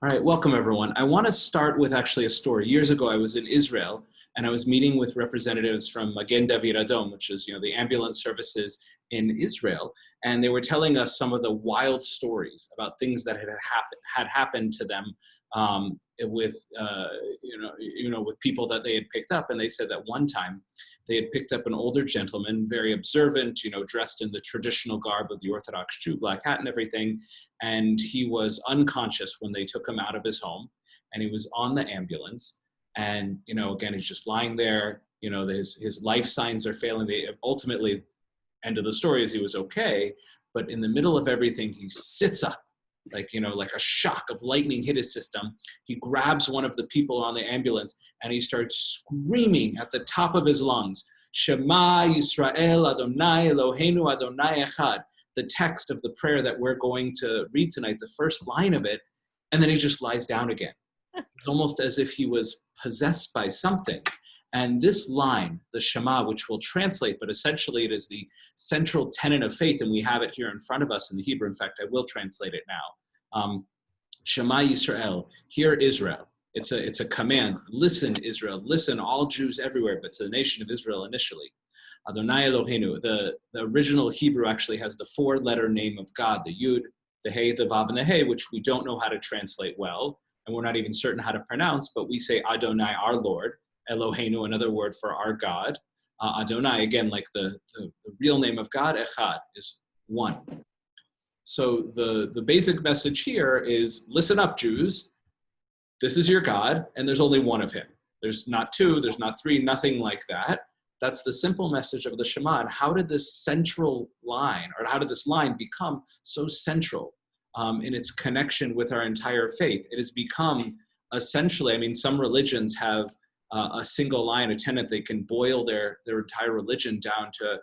All right, welcome everyone. I want to start with actually a story. Years ago, I was in Israel and I was meeting with representatives from Magen David Adom, which is, the ambulance services in Israel, and they were telling us some of the wild stories about things that had happened to them with with people that they had picked up. And they said that one time they had picked up an older gentleman, very observant, dressed in the traditional garb of the Orthodox Jew, black hat and everything, and he was unconscious when they took him out of his home, and he was on the ambulance. And again, he's just lying there. His life signs are failing. They ultimately, end of the story is he was okay, but in the middle of everything, he sits up, like a shock of lightning hit his system. He grabs one of the people on the ambulance and he starts screaming at the top of his lungs, Shema Yisrael Adonai Eloheinu Adonai Echad, the text of the prayer that we're going to read tonight, the first line of it, and then he just lies down again. It's almost as if he was possessed by something. And this line, the Shema, which we'll translate, but essentially it is the central tenet of faith, and we have it here in front of us in the Hebrew. In fact, I will translate it now. Shema Yisrael, hear Israel. It's a command. Listen, Israel. Listen, all Jews everywhere, but to the nation of Israel initially. Adonai Eloheinu. The original Hebrew actually has the four-letter name of God, the Yud, the Hey, the Vav, and the Hey, which we don't know how to translate well, and we're not even certain how to pronounce, but we say Adonai, our Lord. Eloheinu, another word for our God. Adonai, again, like the real name of God, Echad, is one. So the basic message here is, listen up, Jews. This is your God, and there's only one of him. There's not two, there's not three, nothing like that. That's the simple message of the Shema. And how did this central line, or how did this line become so central in its connection with our entire faith? It has become essentially, some religions have a single line, a tenet. They can boil their entire religion down to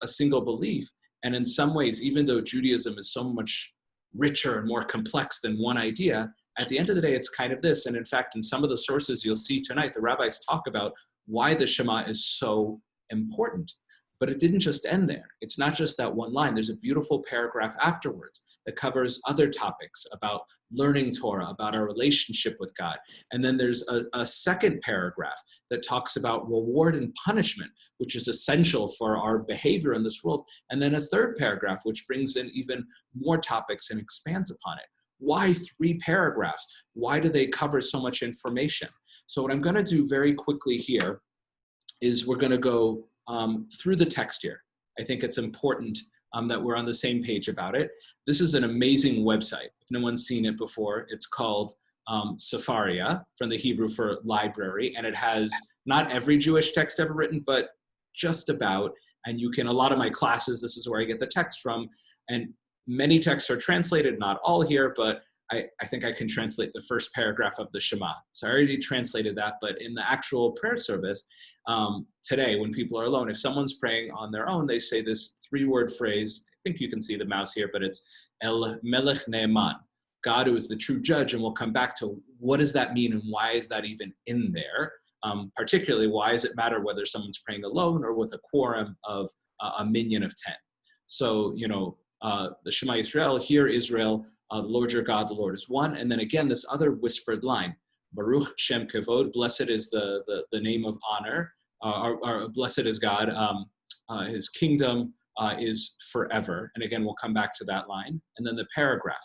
a single belief. And in some ways, even though Judaism is so much richer and more complex than one idea, at the end of the day, it's kind of this. And in fact, in some of the sources you'll see tonight, the rabbis talk about why the Shema is so important. But it didn't just end there. It's not just that one line. There's a beautiful paragraph afterwards that covers other topics about learning Torah, about our relationship with God. And then there's a second paragraph that talks about reward and punishment, which is essential for our behavior in this world. And then a third paragraph, which brings in even more topics and expands upon it. Why 3 paragraphs? Why do they cover so much information? So what I'm going to do very quickly here is we're going to go through the text here. I think it's important that we're on the same page about it. This is an amazing website. If no one's seen it before, it's called Sefaria, from the Hebrew for library, and it has not every Jewish text ever written, but just about. And you can, a lot of my classes, this is where I get the text from, and many texts are translated, not all here, but I think I can translate the first paragraph of the Shema. So I already translated that, but in the actual prayer service today, when people are alone, if someone's praying on their own, they say this 3-word phrase. I think you can see the mouse here, but it's El Melech Ne'eman, God who is the true judge. And we'll come back to what does that mean and why is that even in there? Particularly, why does it matter whether someone's praying alone or with a quorum of a minyan of 10? So, the Shema Yisrael, hear Israel, the Lord your God, the Lord is one. And then again, this other whispered line, Baruch Shem Kevod, blessed is the name of honor, or blessed is God, his kingdom is forever. And again, we'll come back to that line. And then the paragraph,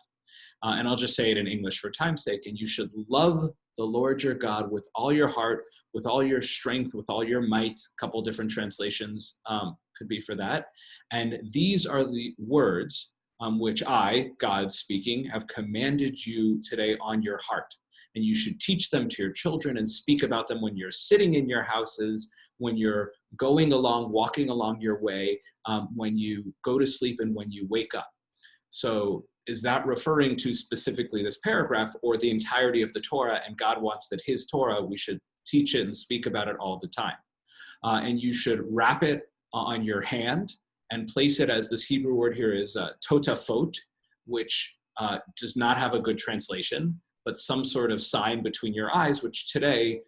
and I'll just say it in English for time's sake, and you should love the Lord your God with all your heart, with all your strength, with all your might. A couple different translations could be for that. And these are the words which I, God speaking, have commanded you today on your heart. And you should teach them to your children and speak about them when you're sitting in your houses, when you're going along, walking along your way, when you go to sleep and when you wake up. So is that referring to specifically this paragraph or the entirety of the Torah? And God wants that his Torah, we should teach it and speak about it all the time. And you should wrap it on your hand and place it, as this Hebrew word here is totafot, which does not have a good translation, but some sort of sign between your eyes, which today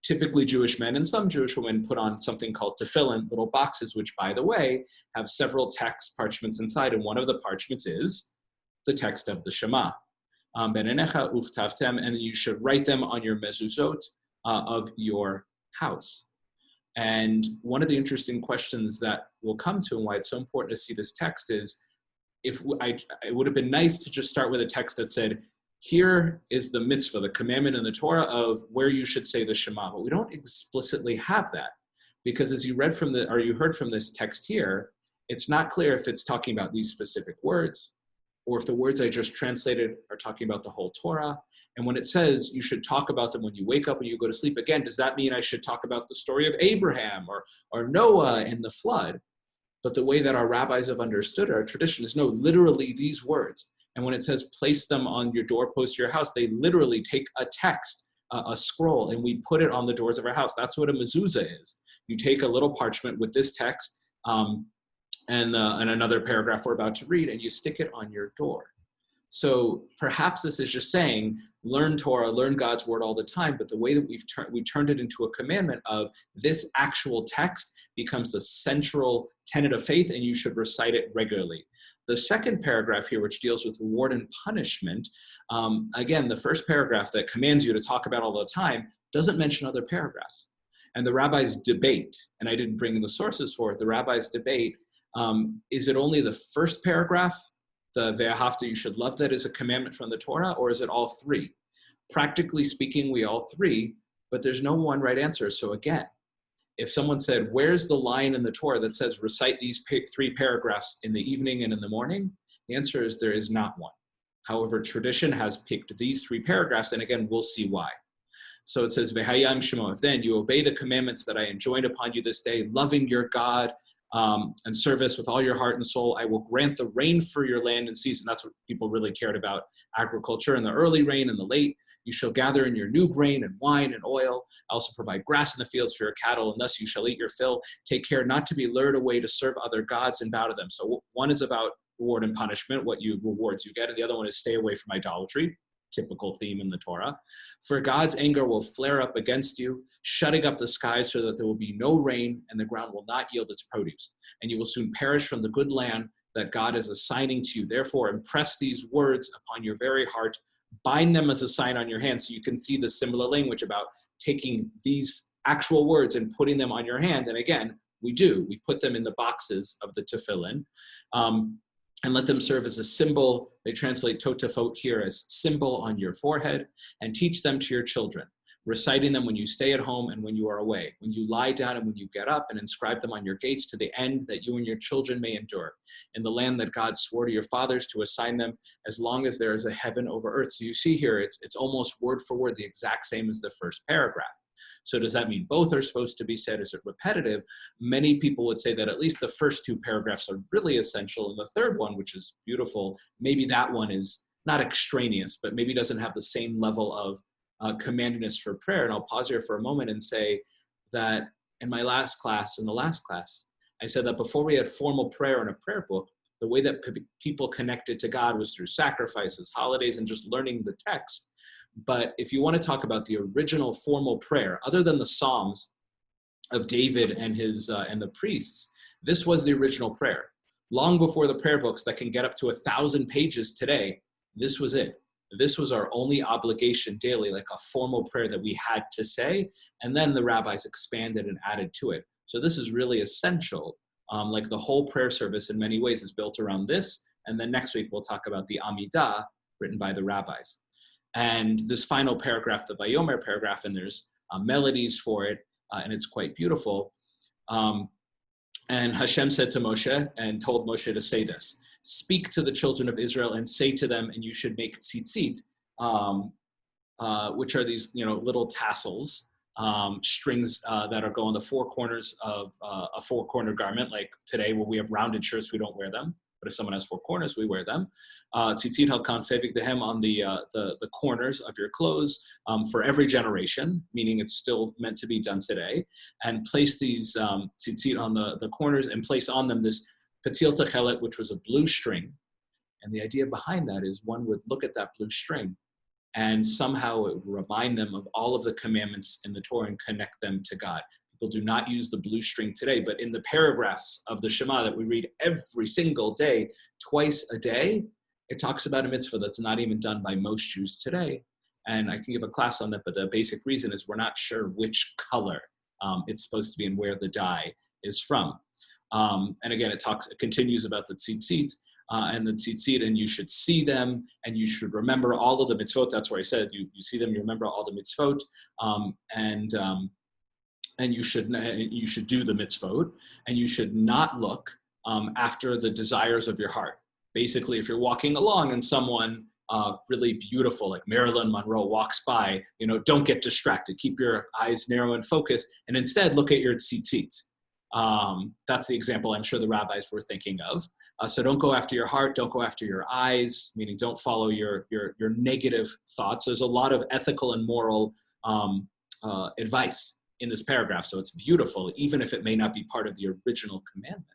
typically Jewish men and some Jewish women put on something called tefillin, little boxes, which, by the way, have several text parchments inside. And one of the parchments is the text of the Shema. benenecha uchtavtem, and you should write them on your mezuzot of your house. And one of the interesting questions that we'll come to and why it's so important to see this text is, it would have been nice to just start with a text that said, here is the mitzvah, the commandment in the Torah of where you should say the Shema, but we don't explicitly have that, because as you heard from this text here, it's not clear if it's talking about these specific words, or if the words I just translated are talking about the whole Torah. And when it says you should talk about them when you wake up and you go to sleep, again, does that mean I should talk about the story of Abraham or Noah and the flood? But the way that our rabbis have understood our tradition is no, literally these words. And when it says place them on your doorpost of your house, they literally take a text, a scroll, and we put it on the doors of our house. That's what a mezuzah is. You take a little parchment with this text and another paragraph we're about to read, and you stick it on your door. So perhaps this is just saying, learn Torah, learn God's word all the time, but the way that we've turned it into a commandment of this actual text becomes the central tenet of faith, and you should recite it regularly. The second paragraph here, which deals with reward and punishment, again, the first paragraph that commands you to talk about all the time doesn't mention other paragraphs. And the rabbis debate, and I didn't bring the sources for it, the rabbis debate, is it only the first paragraph, the ve'ahavta, you should love, that is a commandment from the Torah, or is it all three? Practically speaking, we all three, but there's no one right answer. So again, if someone said, where's the line in the Torah that says recite these three paragraphs in the evening and in the morning? The answer is there is not one. However, tradition has picked these three paragraphs, and again, we'll see why. So it says, V'hayam Shema, if then you obey the commandments that I enjoined upon you this day, loving your God, and service with all your heart and soul, I will grant the rain for your land and season. That's what people really cared about, agriculture, and the early rain and the late. You shall gather in your new grain and wine and oil. I also provide grass in the fields for your cattle, and thus you shall eat your fill. Take care not to be lured away to serve other gods and bow to them. So one is about reward and punishment, what rewards you get, and the other one is stay away from idolatry. Typical theme in the Torah. For God's anger will flare up against you, shutting up the skies so that there will be no rain and the ground will not yield its produce. And you will soon perish from the good land that God is assigning to you. Therefore, impress these words upon your very heart, bind them as a sign on your hand. So you can see the similar language about taking these actual words and putting them on your hand. And again, we put them in the boxes of the tefillin. And let them serve as a symbol. They translate totafot here as symbol on your forehead, and teach them to your children, reciting them when you stay at home and when you are away, when you lie down and when you get up, and inscribe them on your gates to the end that you and your children may endure in the land that God swore to your fathers to assign them, as long as there is a heaven over earth. So you see here, it's almost word for word the exact same as the first paragraph. So does that mean both are supposed to be said? Is it repetitive? Many people would say that at least the first two paragraphs are really essential, and the third one, which is beautiful, maybe that one is not extraneous, but maybe doesn't have the same level of commandedness for prayer. And I'll pause here for a moment and say that in the last class, I said that before we had formal prayer in a prayer book, the way that people connected to God was through sacrifices, holidays, and just learning the text. But if you want to talk about the original formal prayer, other than the Psalms of David and and the priests, this was the original prayer. Long before the prayer books that can get up to 1,000 pages today, this was it. This was our only obligation daily, like a formal prayer that we had to say, and then the rabbis expanded and added to it. So this is really essential. Like the whole prayer service in many ways is built around this, and then next week we'll talk about the Amidah written by the rabbis. And this final paragraph, the Vayomer paragraph, and there's melodies for it, and it's quite beautiful. And Hashem said to Moshe and told Moshe to say this: speak to the children of Israel and say to them, and you should make tzitzit, which are these little tassels, strings that go on the four corners of a four-corner garment. Like today, when we have rounded shirts, we don't wear them. But if someone has four corners, we wear them. Tzitzit halkan fevik dehem, on the corners of your clothes for every generation, meaning it's still meant to be done today. And place these tzitzit on the corners and place on them this patil techelet, which was a blue string. And the idea behind that is one would look at that blue string and somehow it would remind them of all of the commandments in the Torah and connect them to God. People do not use the blue string today, but in the paragraphs of the Shema that we read every single day, twice a day, it talks about a mitzvah that's not even done by most Jews today. And I can give a class on that, but the basic reason is we're not sure which color it's supposed to be and where the dye is from. And again, it continues about the tzitzit and the tzitzit, and you should see them, and you should remember all of the mitzvot. That's where I said you see them, you remember all the mitzvot, and you should do the mitzvot, and you should not look after the desires of your heart. Basically, if you're walking along and someone really beautiful, like Marilyn Monroe, walks by, don't get distracted. Keep your eyes narrow and focused, and instead look at your tzitzit. That's the example I'm sure the rabbis were thinking of. So don't go after your heart, don't go after your eyes, meaning don't follow your negative thoughts. There's a lot of ethical and moral advice in this paragraph, so it's beautiful, even if it may not be part of the original commandment.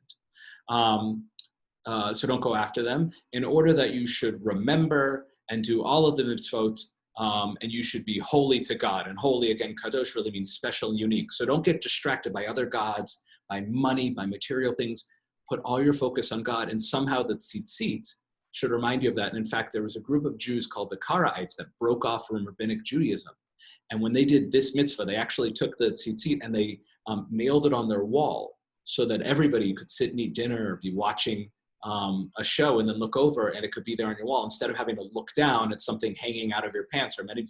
So don't go after them, in order that you should remember and do all of the mitzvot, and you should be holy to God. And holy, again, kadosh really means special and unique. So don't get distracted by other gods, by money, by material things. Put all your focus on God, and somehow the tzitzit should remind you of that. And in fact, there was a group of Jews called the Karaites that broke off from Rabbinic Judaism. And when they did this mitzvah, they actually took the tzitzit and they nailed it on their wall so that everybody could sit and eat dinner or be watching a show and then look over, and it could be there on your wall instead of having to look down at something hanging out of your pants, or many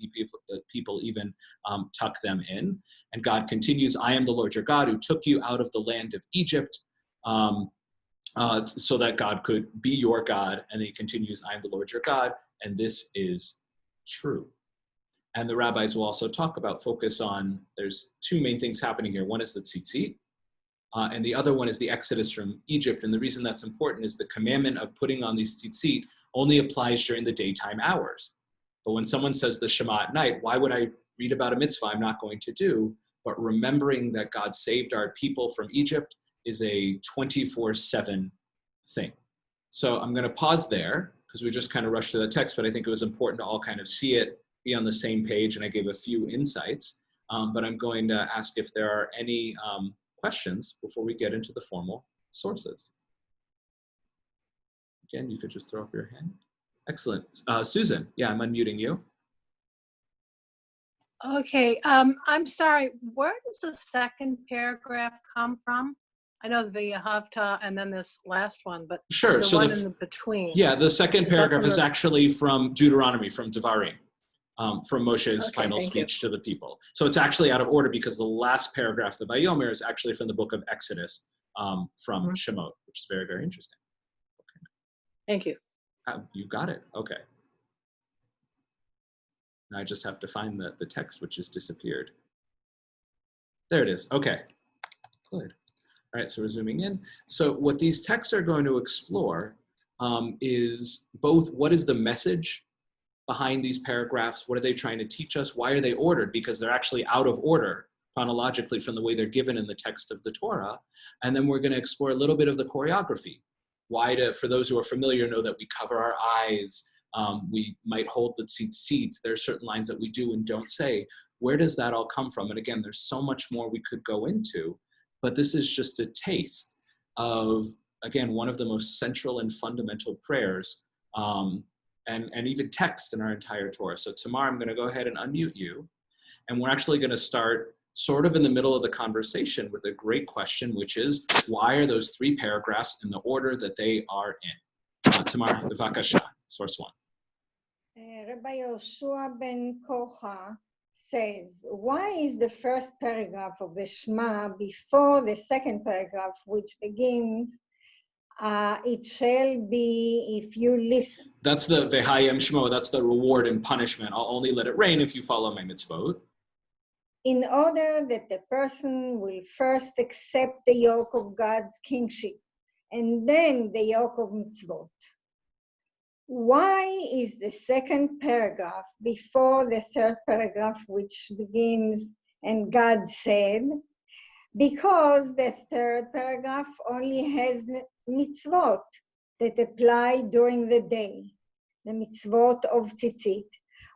people even tuck them in. And God continues, I am the Lord your God who took you out of the land of Egypt, so that God could be your God. And he continues, I am the Lord your God, and this is true. And the rabbis will also talk about, focus on, there's two main things happening here. One is the tzitzit, and the other one is the exodus from Egypt. And the reason that's important is the commandment of putting on these tzitzit only applies during the daytime hours. But when someone says the Shema at night, why would I read about a mitzvah I'm not going to do? But remembering that God saved our people from Egypt is a 24/7 thing. So I'm going to pause there because we just kind of rushed through the text, but I think it was important to all kind of see it, be on the same page, and I gave a few insights. But I'm going to ask if there are any questions before we get into the formal sources. Again, you could just throw up your hand. Excellent. Susan, yeah, I'm unmuting you. Okay, I'm sorry, where does the second paragraph come from? I know the Yahavta and then this last one, but sure. The one in between. Yeah, the second paragraph is actually from Deuteronomy, from Devarim. From Moshe's final speech to the people. So it's actually out of order because the last paragraph, the Vayomer, is actually from the book of Exodus, from Shemot, which is very, very interesting. Okay. Thank you. You got it. Okay. Now I just have to find the text, which has disappeared. There it is. Okay. Good. All right, so we're zooming in. So what these texts are going to explore is both what is the message behind these paragraphs, what are they trying to teach us, why are they ordered, because they're actually out of order chronologically from the way they're given in the text of the Torah. And then we're going to explore a little bit of the choreography. For those who are familiar, know that we cover our eyes, we might hold the tzitzit, there are certain lines that we do and don't say. Where does that all come from? And again, there's so much more we could go into, but this is just a taste of, again, one of the most central and fundamental prayers, and even text in our entire Torah. So Tamar, I'm going to go ahead and unmute you. And we're actually going to start sort of in the middle of the conversation with a great question, which is, why are those three paragraphs in the order that they are in? Tamar, bevakasha, source one. Rabbi Yoshua ben Kocha says, why is the first paragraph of the Shema before the second paragraph, which begins, it shall be if you listen? That's the Vehayim Shmo, that's the reward and punishment. I'll only let it rain if you follow my mitzvot. In order that the person will first accept the yoke of God's kingship and then the yoke of mitzvot. Why is the second paragraph before the third paragraph, which begins, and God said? Because the third paragraph only has mitzvot that apply during the day, the mitzvot of tzitzit,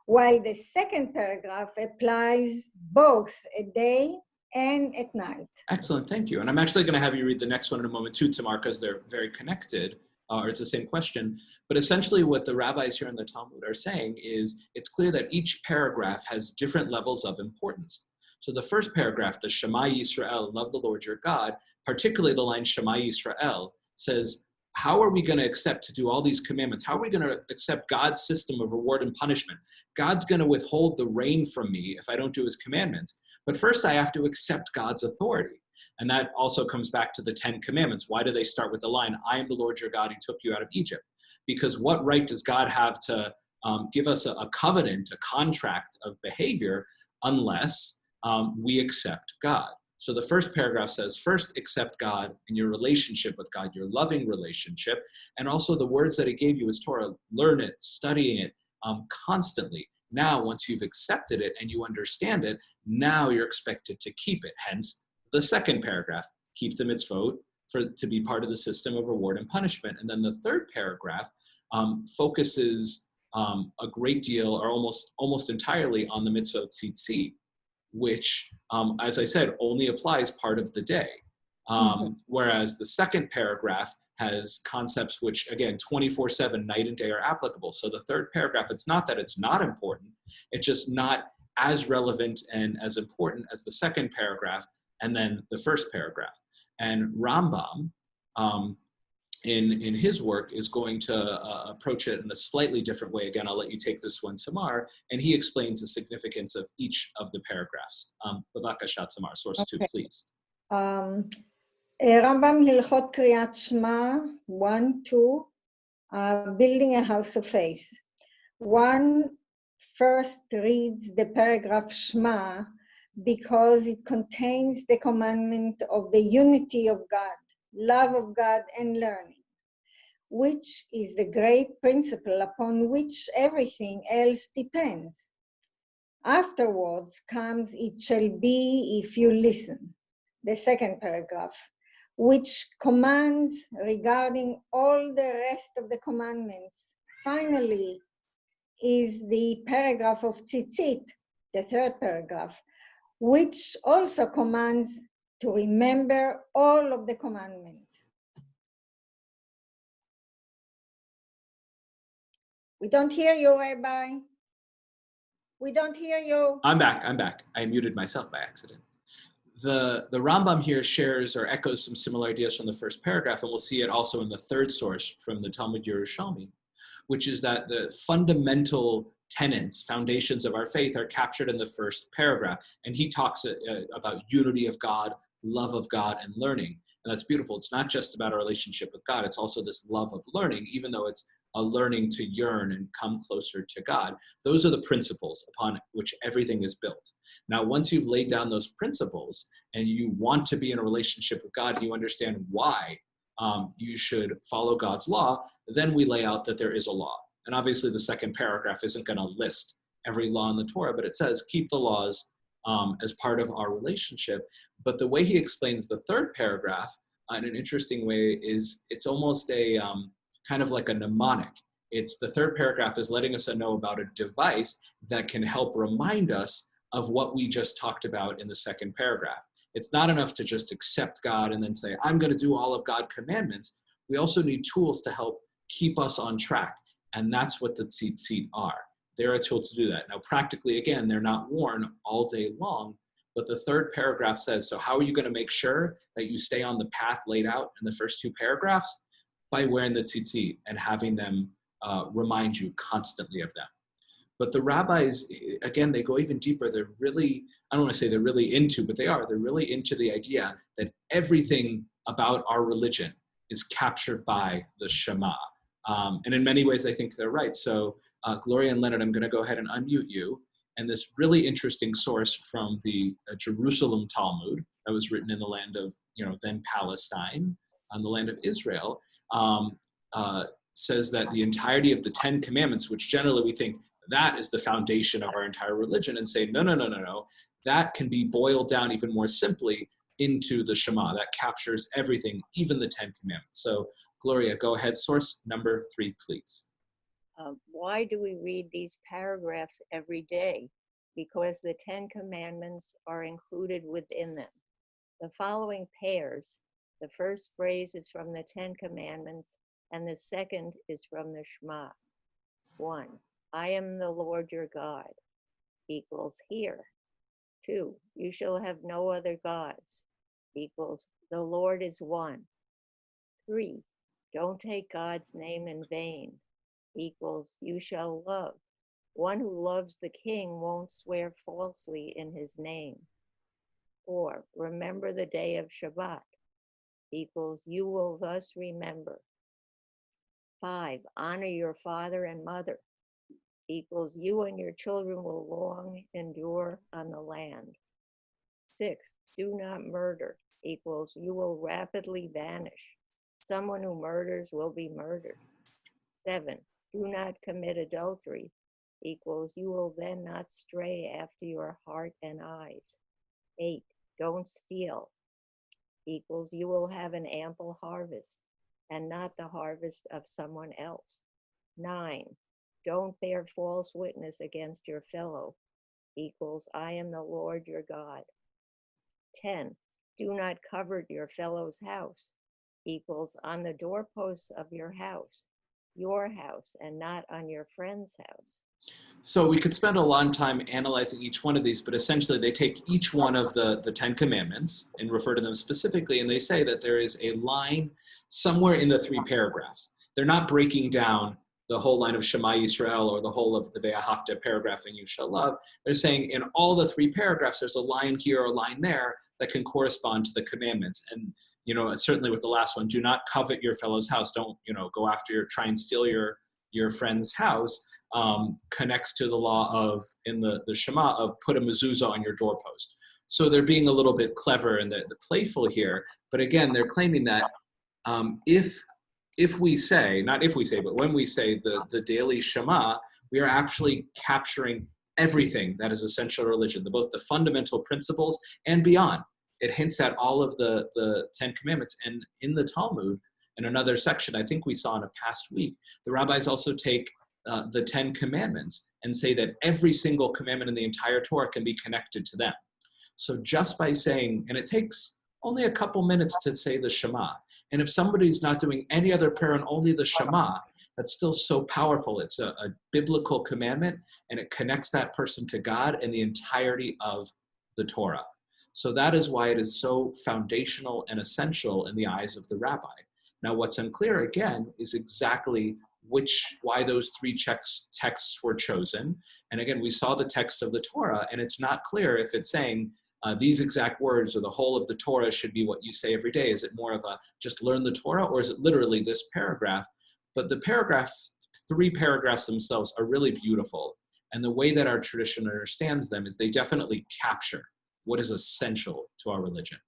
while the second paragraph applies both at day and at night. Excellent, thank you. And I'm actually going to have you read the next one in a moment too, Tamar, because they're very connected. or it's the same question. But essentially what the rabbis here in the Talmud are saying is it's clear that each paragraph has different levels of importance. So the first paragraph, the Shema Yisrael, love the Lord your God, particularly the line Shema Yisrael, says, how are we going to accept to do all these commandments? How are we going to accept God's system of reward and punishment? God's going to withhold the rain from me if I don't do his commandments. But first I have to accept God's authority. And that also comes back to the 10 commandments. Why do they start with the line, I am the Lord your God who took you out of Egypt? Because what right does God have to give us a covenant, a contract of behavior, unless we accept God? So the first paragraph says, first accept God in your relationship with God, your loving relationship, and also the words that he gave you as Torah, learn it, studying it constantly. Now, once you've accepted it and you understand it, now you're expected to keep it. Hence, the second paragraph, keep the mitzvot to be part of the system of reward and punishment. And then the third paragraph focuses a great deal, or almost entirely, on the mitzvah of tzitzit, which, as I said, only applies part of the day. Whereas the second paragraph has concepts which, again, 24/7, night and day, are applicable. So the third paragraph, it's not that it's not important, it's just not as relevant and as important as the second paragraph and then the first paragraph. And Rambam, in his work, is going to approach it in a slightly different way. Again, I'll let you take this one, Tamar, and he explains the significance of each of the paragraphs. Bavakasha, Tamar, source 2, please. Rambam Hilchot Kriyat Shema 1-2, building a house of faith. One first reads the paragraph Shema because it contains the commandment of the unity of God, love of God, and learning, which is the great principle upon which everything else depends. Afterwards comes, it shall be if you listen, the second paragraph, which commands regarding all the rest of the commandments. Finally is the paragraph of tzitzit, the third paragraph, which also commands to remember all of the commandments. We don't hear you, Rabbi. We don't hear you. I'm back. I muted myself by accident. The Rambam here shares or echoes some similar ideas from the first paragraph, and we'll see it also in the third source from the Talmud Yerushalmi, which is that the fundamental tenets, foundations of our faith are captured in the first paragraph. And he talks about unity of God, love of God, and learning. And that's beautiful. It's not just about our relationship with God. It's also this love of learning, even though it's a learning to yearn and come closer to God. Those are the principles upon which everything is built. Now, once you've laid down those principles and you want to be in a relationship with God, you understand why you should follow God's law, then we lay out that there is a law. And obviously the second paragraph isn't going to list every law in the Torah, but it says keep the laws as part of our relationship. But the way he explains the third paragraph in an interesting way is it's almost a kind of like a mnemonic. It's the third paragraph is letting us know about a device that can help remind us of what we just talked about in the second paragraph. It's not enough to just accept God and then say, I'm going to do all of God's commandments. We also need tools to help keep us on track. And that's what the tzitzit are. They're a tool to do that. Now, practically, again, they're not worn all day long, but the third paragraph says, so how are you going to make sure that you stay on the path laid out in the first two paragraphs? By wearing the tzitzit and having them remind you constantly of them. But the rabbis, again, they go even deeper. They're really, I don't want to say they're really into, but they're really into the idea that everything about our religion is captured by the Shema. And in many ways, I think they're right. So Gloria and Leonard, I'm going to go ahead and unmute you. And this really interesting source from the Jerusalem Talmud that was written in the land of, then Palestine, on the land of Israel, says that the entirety of the 10 commandments, which generally we think that is the foundation of our entire religion, and say, no. That can be boiled down even more simply into the Shema. That captures everything, even the 10 commandments. So Gloria, go ahead. Source number 3, please. Why do we read these paragraphs every day? Because the 10 commandments are included within them. The following pairs, the first phrase is from the 10 commandments, and the second is from the Shema. 1. I am the Lord your God equals here. 2. You shall have no other gods equals the Lord is one. 3. Don't take God's name in vain equals you shall love. One who loves the king won't swear falsely in his name. 4. Remember the day of Shabbat equals you will thus remember. 5. Honor your father and mother equals you and your children will long endure on the land. 6. Do not murder equals you will rapidly vanish. Someone who murders will be murdered. 7. Do not commit adultery equals you will then not stray after your heart and eyes. 8. Don't steal equals you will have an ample harvest and not the harvest of someone else. 9. Don't bear false witness against your fellow equals I am the Lord your God. 10. Do not covet your fellow's house equals on the doorposts of your house, and not on your friend's house. So we could spend a long time analyzing each one of these, but essentially they take each one of the 10 commandments and refer to them specifically, and they say that there is a line somewhere in the 3 paragraphs. They're not breaking down the whole line of Shema Yisrael or the whole of the Ve'ahavta paragraph in You Shall Love. They're saying in all the 3 paragraphs, there's a line here or a line there that can correspond to the commandments. And, certainly with the last one, do not covet your fellow's house. Don't, go after try and steal your friend's house. Connects to the law of, in the Shema, of put a mezuzah on your doorpost. So they're being a little bit clever and the playful here. But again, they're claiming that if we say, not if we say, but when we say the daily Shema, we are actually capturing everything that is essential religion, both the fundamental principles and beyond. It hints at all of the 10 commandments. And in the Talmud, in another section, I think we saw in a past week, the rabbis also take the 10 commandments and say that every single commandment in the entire Torah can be connected to them. So just by saying, and it takes only a couple minutes to say the Shema, and if somebody's not doing any other prayer and only the Shema, that's still so powerful. It's a biblical commandment, and it connects that person to God and the entirety of the Torah. So that is why it is so foundational and essential in the eyes of the rabbi. Now, what's unclear, again, is exactly why those 3 texts were chosen. And again, we saw the text of the Torah, and it's not clear if it's saying these exact words or the whole of the Torah should be what you say every day. Is it more of a just learn the Torah, or is it literally this paragraph? But the 3 paragraphs themselves are really beautiful. And the way that our tradition understands them is they definitely capture what is essential to our religion.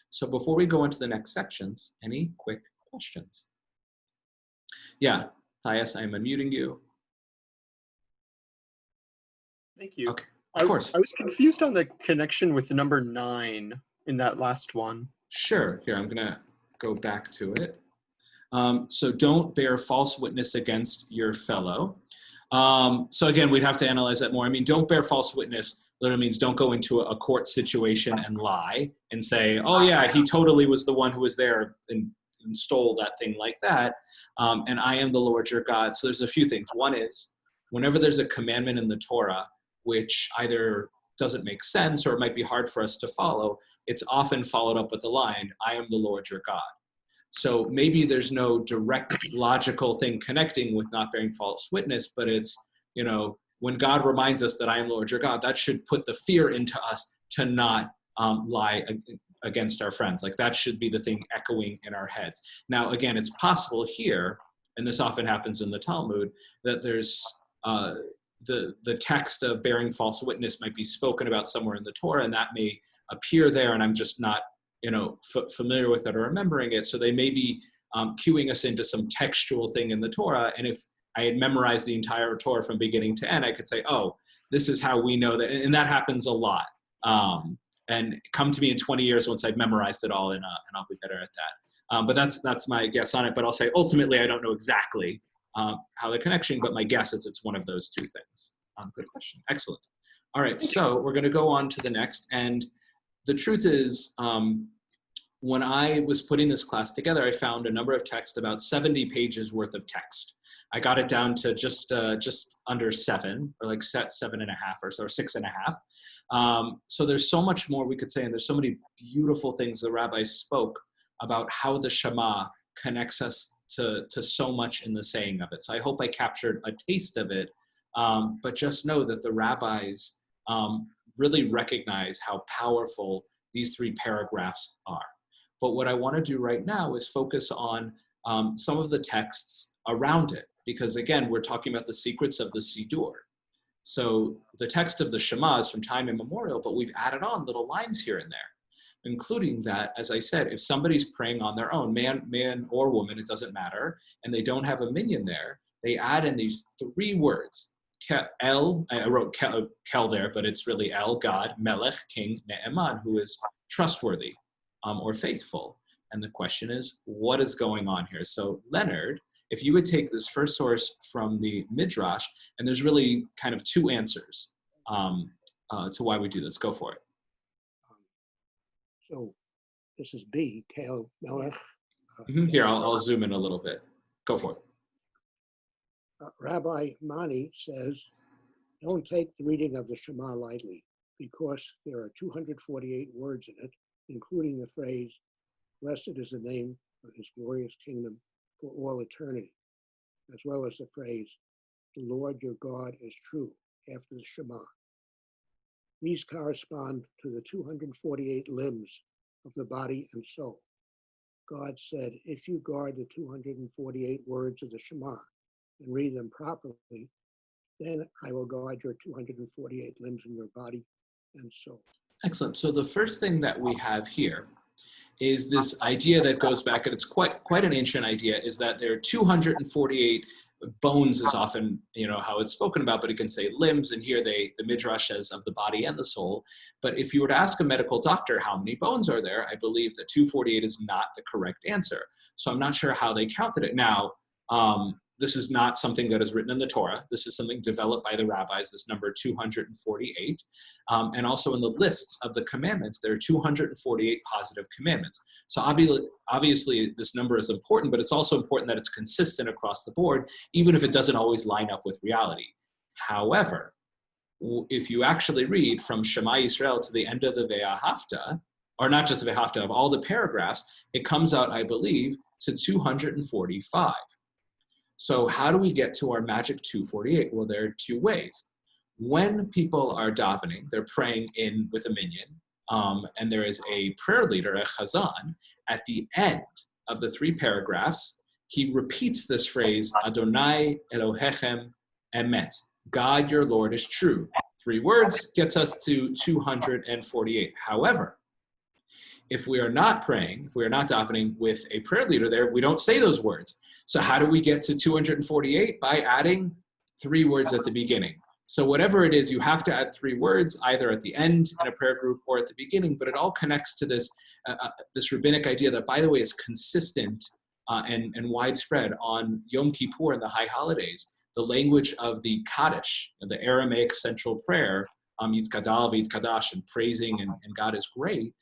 So before we go into the next sections, any quick questions? Yeah, Thias, I'm unmuting you. Thank you. Okay, of course. I was confused on the connection with the number 9 in that last one. Sure. Here, I'm going to go back to it. So don't bear false witness against your fellow. So again, we'd have to analyze that more. I mean, don't bear false witness literally means don't go into a court situation and lie and say, oh yeah, he totally was the one who was there and stole that thing like that. And I am the Lord your God. So there's a few things. One is whenever there's a commandment in the Torah, which either doesn't make sense or it might be hard for us to follow, it's often followed up with the line, I am the Lord your God. So maybe there's no direct logical thing connecting with not bearing false witness, but it's, when God reminds us that I am Lord your God, that should put the fear into us to not lie against our friends. Like that should be the thing echoing in our heads. Now, again, it's possible here, and this often happens in the Talmud, that there's the text of bearing false witness might be spoken about somewhere in the Torah, and that may appear there, and I'm just not familiar with it or remembering it. So they may be cueing us into some textual thing in the Torah. And if I had memorized the entire Torah from beginning to end, I could say, oh, this is how we know that. And that happens a lot. And come to me in 20 years once I've memorized it all, and I'll be better at that. But that's my guess on it. But I'll say, ultimately, I don't know exactly how they're connecting, but my guess is it's one of those 2 things. Good question. Excellent. All right, so we're going to go on to the next. And the truth is, when I was putting this class together, I found a number of texts, about 70 pages worth of text. I got it down to just under 7, or like 7.5 or so, or 6.5. So there's so much more we could say, and there's so many beautiful things the rabbis spoke about how the Shema connects us to so much in the saying of it. So I hope I captured a taste of it, but just know that the rabbis really recognize how powerful these 3 paragraphs are. But what I want to do right now is focus on some of the texts around it, because again, we're talking about the secrets of the Siddur. So the text of the Shema is from time immemorial, but we've added on little lines here and there, including that, as I said, if somebody's praying on their own, man or woman, it doesn't matter, and they don't have a minyan there, they add in these 3 words. El, I wrote Kel there, but it's really El, God, Melech, King, Ne'eman, who is trustworthy or faithful. And the question is, what is going on here? So Leonard, if you would take this first source from the Midrash, and there's really kind of 2 answers to why we do this. Go for it. So this is B, Kel Melech. Here, I'll zoom in a little bit. Go for it. Rabbi Mani says, don't take the reading of the Shema lightly, because there are 248 words in it, including the phrase, blessed is the name of his glorious kingdom for all eternity, as well as the phrase, the Lord your God is true, after the Shema. These correspond to the 248 limbs of the body and soul. God said, if you guard the 248 words of the Shema and read them properly, then I will guard your 248 limbs in your body and soul. Excellent. So the first thing that we have here is this idea that goes back, and it's quite an ancient idea, is that there are 248 bones is often, how it's spoken about, but it can say limbs, and here the Midrash says of the body and the soul. But if you were to ask a medical doctor how many bones are there, I believe that 248 is not the correct answer. So I'm not sure how they counted it. Now, this is not something that is written in the Torah. This is something developed by the rabbis, this number 248. And also in the lists of the commandments, there are 248 positive commandments. So obviously this number is important, but it's also important that it's consistent across the board, even if it doesn't always line up with reality. However, if you actually read from Shema Yisrael to the end of the Ve'ahavta, or not just the Ve'ahavta, of all the paragraphs, it comes out, I believe, to 245. So how do we get to our magic 248? Well, there are 2 ways. When people are davening, they're praying in with a minyan, and there is a prayer leader, a chazan, at the end of the 3 paragraphs, he repeats this phrase, Adonai Elohechem Emet, God your Lord is true. 3 words gets us to 248. However, if we are not praying, if we are not davening with a prayer leader there, we don't say those words. So how do we get to 248? By adding 3 words at the beginning. So whatever it is, you have to add 3 words, either at the end in a prayer group or at the beginning, but it all connects to this, this rabbinic idea that, by the way, is consistent and widespread on Yom Kippur and the high holidays. The language of the Kaddish, the Aramaic central prayer, Yitkadal v'Yitkadash, and praising and God is great,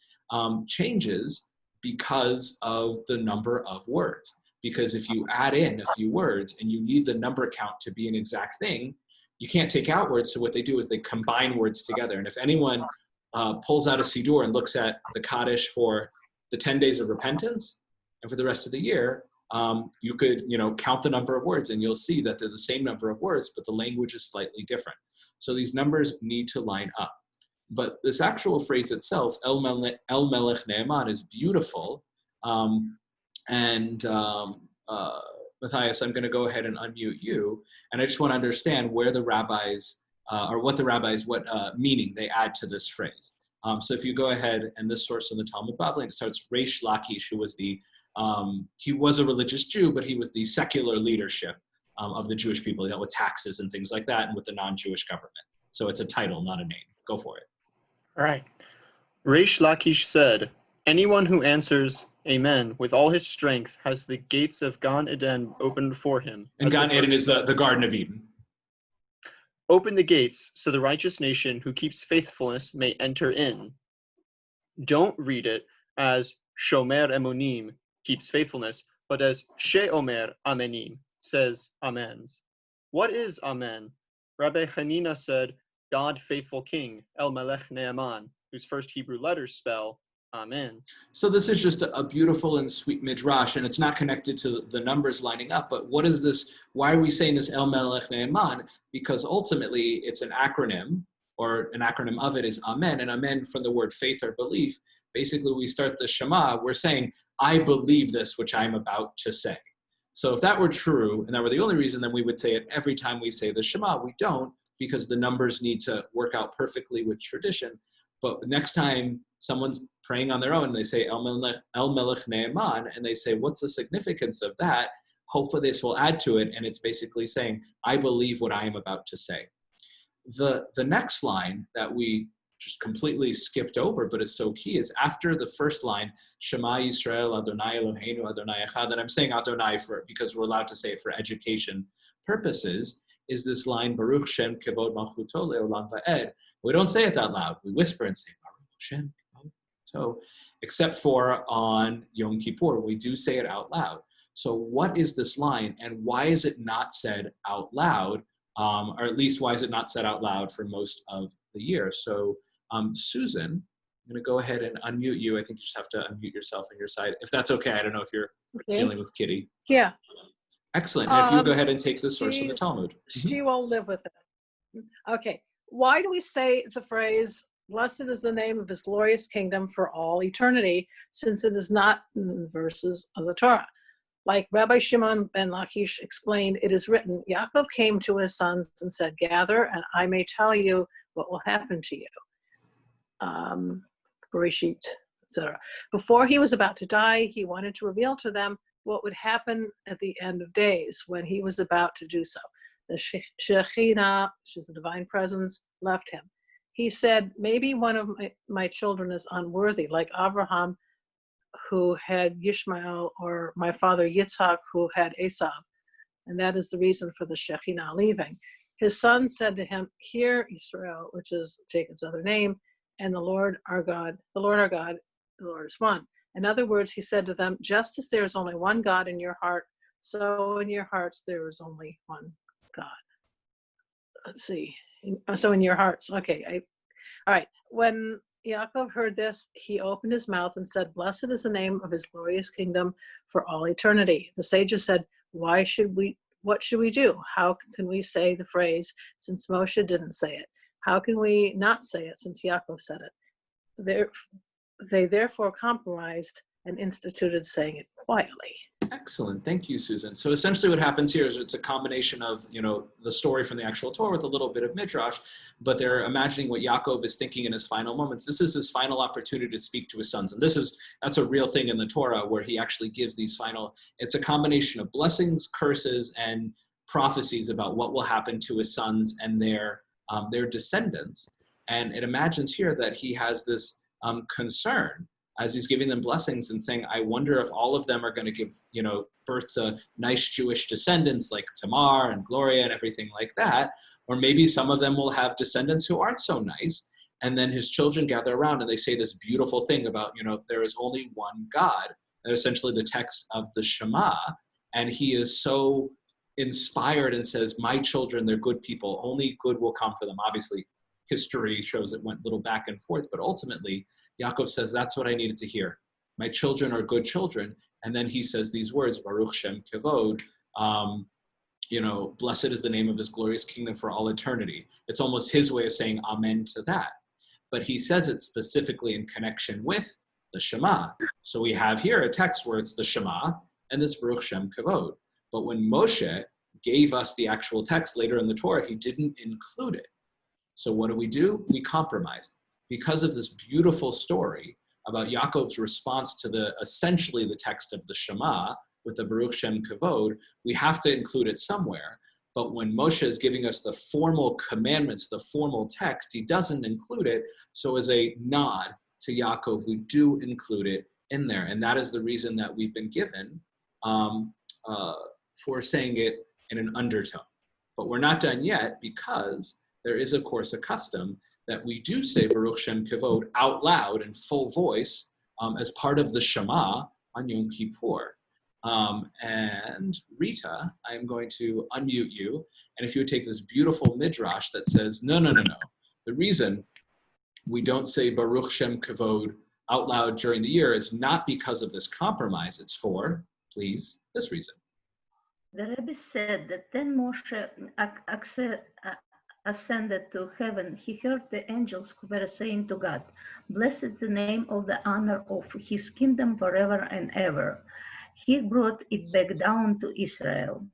changes because of the number of words. Because if you add in a few words and you need the number count to be an exact thing, you can't take out words. So what they do is they combine words together. And if anyone pulls out a Siddur and looks at the Kaddish for the 10 days of repentance and for the rest of the year, you could count the number of words and you'll see that they're the same number of words, but the language is slightly different. So these numbers need to line up. But this actual phrase itself, El Melech Ne'eman, is beautiful. Matthias, I'm going to go ahead and unmute you. And I just want to understand where the rabbis, what meaning they add to this phrase. So if you go ahead, and this source in the Talmud Bavli, it starts Reish Lakish, who was he was a religious Jew, but he was the secular leadership of the Jewish people. He dealt with taxes and things like that, and with the non-Jewish government. So it's a title, not a name. Go for it. All right. Reish Lakish said, anyone who answers Amen with all his strength has the gates of Gan Eden opened for him. And Gan Eden is the Garden of Eden. Open the gates so the righteous nation who keeps faithfulness may enter in. Don't read it as shomer emunim, keeps faithfulness, but as she'omer amenim, says amens. What is amen? Rabbi Hanina said, God faithful king, El Melech Ne'eman, whose first Hebrew letters spell amen. So this is just a beautiful and sweet midrash, and it's not connected to the numbers lining up. But what is this? Why are we saying this El Melech Ne'eman? Because ultimately it's an acronym, or an acronym of it is Amen. And Amen from the word faith or belief. Basically, we start the Shema, we're saying, I believe this which I'm about to say. So if that were true, and that were the only reason, then we would say it every time we say the Shema. We don't, because the numbers need to work out perfectly with tradition. But next time someone's praying on their own, they say El Melech Ne'eman, and they say, what's the significance of that? Hopefully this will add to it, and it's basically saying, I believe what I am about to say. The next line that we just completely skipped over, but is so key, is after the first line, Shema Yisrael Adonai Eloheinu Adonai Echad, and I'm saying Adonai because we're allowed to say it for education purposes, is this line, Baruch Shem Kevod Malchuto Leolam Va'ed. We don't say it that loud. We whisper and say, Baruch Shem Kevod Malchuto, except for on Yom Kippur. We do say it out loud. So what is this line, and why is it not said out loud? Or at least why is it not said out loud for most of the year? So Susan, I'm going to go ahead and unmute you. I think you just have to unmute yourself on your side, if that's okay. I don't know if you're dealing with Kitty. Yeah. Excellent. And if you would go ahead and take the source from the Talmud. She will live with it. Okay. Why do we say the phrase, blessed is the name of his glorious kingdom for all eternity, since it is not in the verses of the Torah? Like Rabbi Shimon ben Lakish explained, it is written, Yaakov came to his sons and said, gather, and I may tell you what will happen to you. Bereshit, etc. Before he was about to die, he wanted to reveal to them what would happen at the end of days when he was about to do so. The Shekhinah, which is the divine presence, left him. He said, maybe one of my children is unworthy, like Abraham, who had Yishmael, or my father Yitzhak, who had Esav. And that is the reason for the Shekhinah leaving. His son said to him, hear Israel, which is Jacob's other name, and the Lord our God, the Lord is one. In other words, he said to them, just as there is only one God in your heart, so in your hearts there is only one God. Let's see. So in your hearts. Okay. All right. When Yaakov heard this, he opened his mouth and said, blessed is the name of his glorious kingdom for all eternity. The sages said, what should we do? How can we say the phrase since Moshe didn't say it? How can we not say it since Yaakov said it? They therefore compromised and instituted saying it quietly. Excellent. Thank you, Susan. So essentially what happens here is it's a combination of, the story from the actual Torah with a little bit of midrash, but they're imagining what Yaakov is thinking in his final moments. This is his final opportunity to speak to his sons. And that's a real thing in the Torah where he actually gives it's a combination of blessings, curses, and prophecies about what will happen to his sons and their descendants. And it imagines here that he has this concern as he's giving them blessings and saying, I wonder if all of them are going to give, birth to nice Jewish descendants like Tamar and Gloria and everything like that. Or maybe some of them will have descendants who aren't so nice. And then his children gather around and they say this beautiful thing about, there is only one God. That's essentially the text of the Shema. And he is so inspired and says, my children, they're good people. Only good will come for them. Obviously, history shows it went a little back and forth, but ultimately, Yaakov says, that's what I needed to hear. My children are good children. And then he says these words, Baruch Shem Kevod, blessed is the name of his glorious kingdom for all eternity. It's almost his way of saying amen to that. But he says it specifically in connection with the Shema. So we have here a text where it's the Shema and this Baruch Shem Kevod. But when Moshe gave us the actual text later in the Torah, he didn't include it. So what do? We compromised. Because of this beautiful story about Yaakov's response to essentially the text of the Shema with the Baruch Shem Kavod, we have to include it somewhere. But when Moshe is giving us the formal commandments, the formal text, he doesn't include it. So as a nod to Yaakov, we do include it in there. And that is the reason that we've been given for saying it in an undertone. But we're not done yet because there is, of course, a custom that we do say Baruch Shem Kavod out loud in full voice as part of the Shema on Yom Kippur. And Rita, I'm going to unmute you. And if you would take this beautiful midrash that says, no. The reason we don't say Baruch Shem Kavod out loud during the year is not because of this compromise. It's for, please, this reason. The Rebbe said that then Moshe ascended to heaven, he heard the angels who were saying to God, "Blessed is the name of the honor of his kingdom forever and ever." He brought it back down to Israel.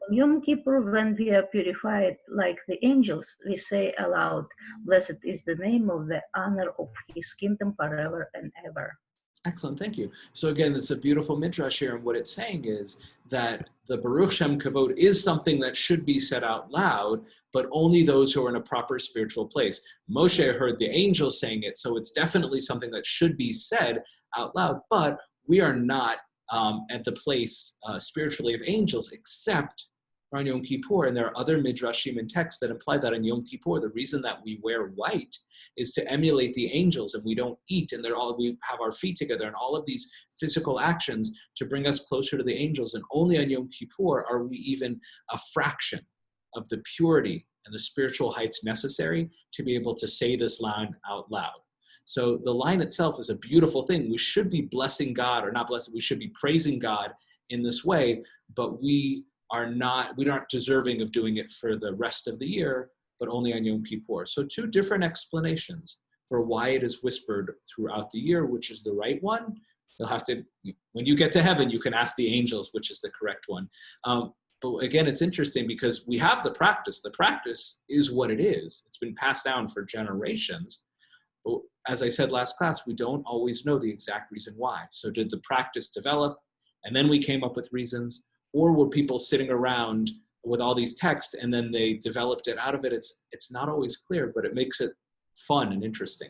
On Yom Kippur, when we are purified like the angels, we say aloud, "Blessed is the name of the honor of his kingdom forever and ever." Excellent, thank you. So again, it's a beautiful midrash here, and what it's saying is that the Baruch Shem Kavod is something that should be said out loud, but only those who are in a proper spiritual place. Moshe heard the angels saying it, so it's definitely something that should be said out loud, but we are not at the place spiritually of angels, except on Yom Kippur, and there are other midrashim and texts that imply that on Yom Kippur, the reason that we wear white is to emulate the angels, and we don't eat, and we have our feet together, and all of these physical actions to bring us closer to the angels. And only on Yom Kippur are we even a fraction of the purity and the spiritual heights necessary to be able to say this line out loud. So the line itself is a beautiful thing. We should be blessing God, or not blessing, we should be praising God in this way, but we aren't deserving of doing it for the rest of the year, but only on Yom Kippur. So two different explanations for why it is whispered throughout the year, which is the right one. You'll have to, when you get to heaven, you can ask the angels, which is the correct one. But again, it's interesting because we have the practice. The practice is what it is. It's been passed down for generations. But as I said last class, we don't always know the exact reason why. So did the practice develop, and then we came up with reasons? Or were people sitting around with all these texts and then they developed it out of it? It's not always clear, but it makes it fun and interesting.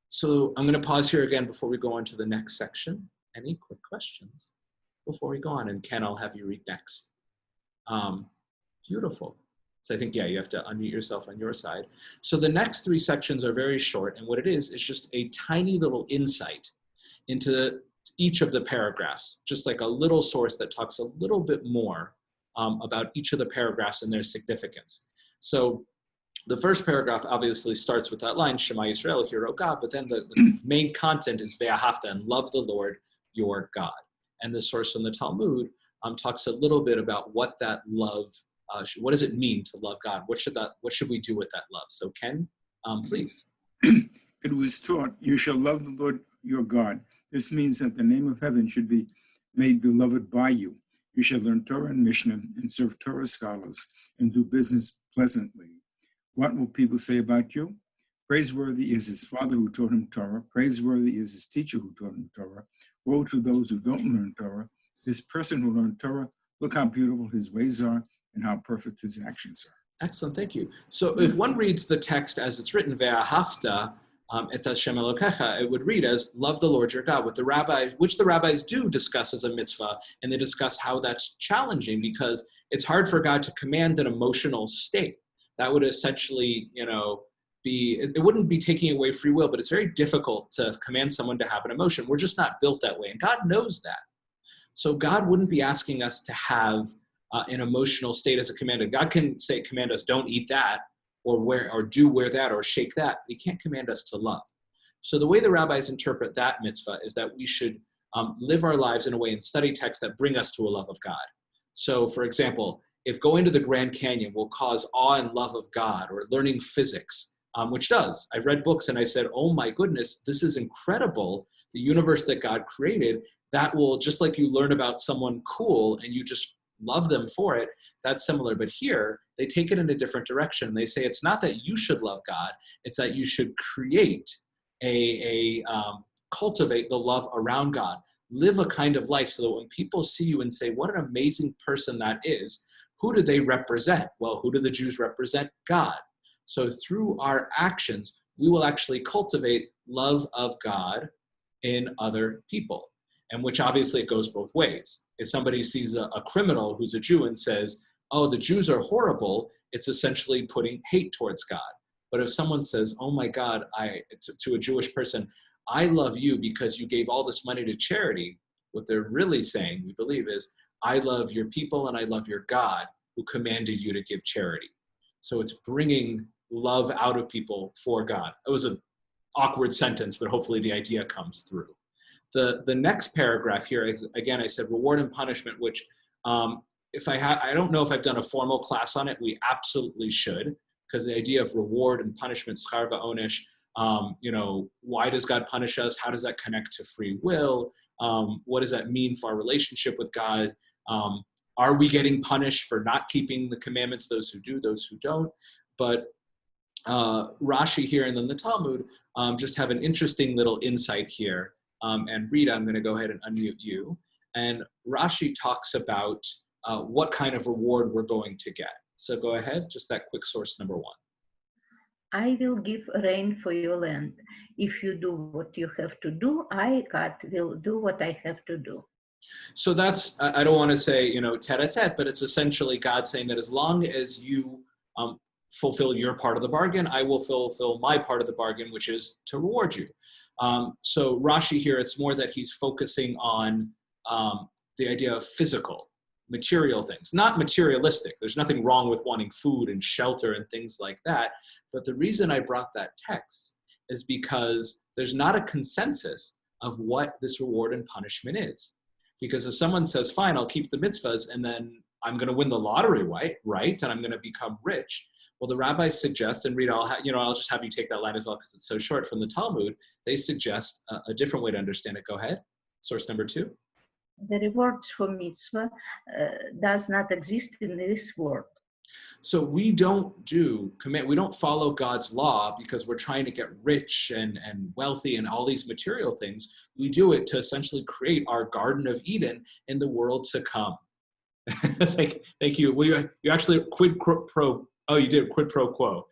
So I'm going to pause here again before we go on to the next section. Any quick questions before we go on? And Ken, I'll have you read next. Beautiful. So I think, yeah, you have to unmute yourself on your side. So the next three sections are very short, and what it is just a tiny little insight into each of the paragraphs, just like a little source that talks a little bit more about each of the paragraphs and their significance. So the first paragraph obviously starts with that line, Shema Yisrael, hear O God, but then the main content is Ve'ahavta, and love the Lord your God. And the source in the Talmud talks a little bit about what that love, what does it mean to love God? What should we do with that love? So Ken, please. It was taught, you shall love the Lord your God. This means that the name of heaven should be made beloved by you. You shall learn Torah and Mishnah and serve Torah scholars and do business pleasantly. What will people say about you? Praiseworthy is his father who taught him Torah. Praiseworthy is his teacher who taught him Torah. Woe to those who don't learn Torah. This person who learned Torah, look how beautiful his ways are and how perfect his actions are. Excellent, thank you. So if one reads the text as it's written, Ve'ahavta, et Hashem Elokecha, it would read as love the Lord your God, which the rabbis do discuss as a mitzvah, and they discuss how that's challenging because it's hard for God to command an emotional state. That would essentially, it wouldn't be taking away free will, but it's very difficult to command someone to have an emotion. We're just not built that way, and God knows that. So God wouldn't be asking us to have an emotional state as a command. God can command us, don't eat that, or wear that, or shake that. He can't command us to love. So the way the rabbis interpret that mitzvah is that we should live our lives in a way and study texts that bring us to a love of God. So for example, if going to the Grand Canyon will cause awe and love of God, or learning physics, which does. I've read books and I said, oh my goodness, this is incredible. The universe that God created, that will, just like you learn about someone cool and you just love them for it, that's similar. But here, they take it in a different direction. They say it's not that you should love God, it's that you should create cultivate the love around God. Live a kind of life so that when people see you and say, what an amazing person that is, who do they represent? Well, who do the Jews represent? God. So through our actions, we will actually cultivate love of God in other people. And which obviously it goes both ways. If somebody sees a criminal who's a Jew and says, oh, the Jews are horrible, it's essentially putting hate towards God. But if someone says, oh my God, to a Jewish person, I love you because you gave all this money to charity. What they're really saying, we believe, is I love your people and I love your God who commanded you to give charity. So it's bringing love out of people for God. It was an awkward sentence, but hopefully the idea comes through. The next paragraph here is, again, I said reward and punishment, which I don't know if I've done a formal class on it. We absolutely should, because the idea of reward and punishment, schar va'onesh, why does God punish us? How does that connect to free will? What does that mean for our relationship with God? Are we getting punished for not keeping the commandments, those who do, those who don't? But Rashi here and then the Talmud just have an interesting little insight here. And Rita, I'm going to go ahead and unmute you. And Rashi talks about what kind of reward we're going to get. So go ahead, just that quick source number 1. I will give rain for your land. If you do what you have to do, I, God, will do what I have to do. So that's, I don't want to say, tete-a-tete, but it's essentially God saying that as long as you fulfill your part of the bargain, I will fulfill my part of the bargain, which is to reward you. So Rashi here, it's more that he's focusing on the idea of physical, material things, not materialistic. There's nothing wrong with wanting food and shelter and things like that. But the reason I brought that text is because there's not a consensus of what this reward and punishment is. Because if someone says, fine, I'll keep the mitzvahs and then I'm going to win the lottery, right? And I'm going to become rich. Well, the rabbis suggest, and Rita, I'll just have you take that line as well because it's so short from the Talmud. They suggest a different way to understand it. Go ahead. Source number 2. The rewards for mitzvah does not exist in this world. So we don't follow God's law because we're trying to get rich and wealthy and all these material things. We do it to essentially create our Garden of Eden in the world to come. Thank you. Well, you actually quid pro quo.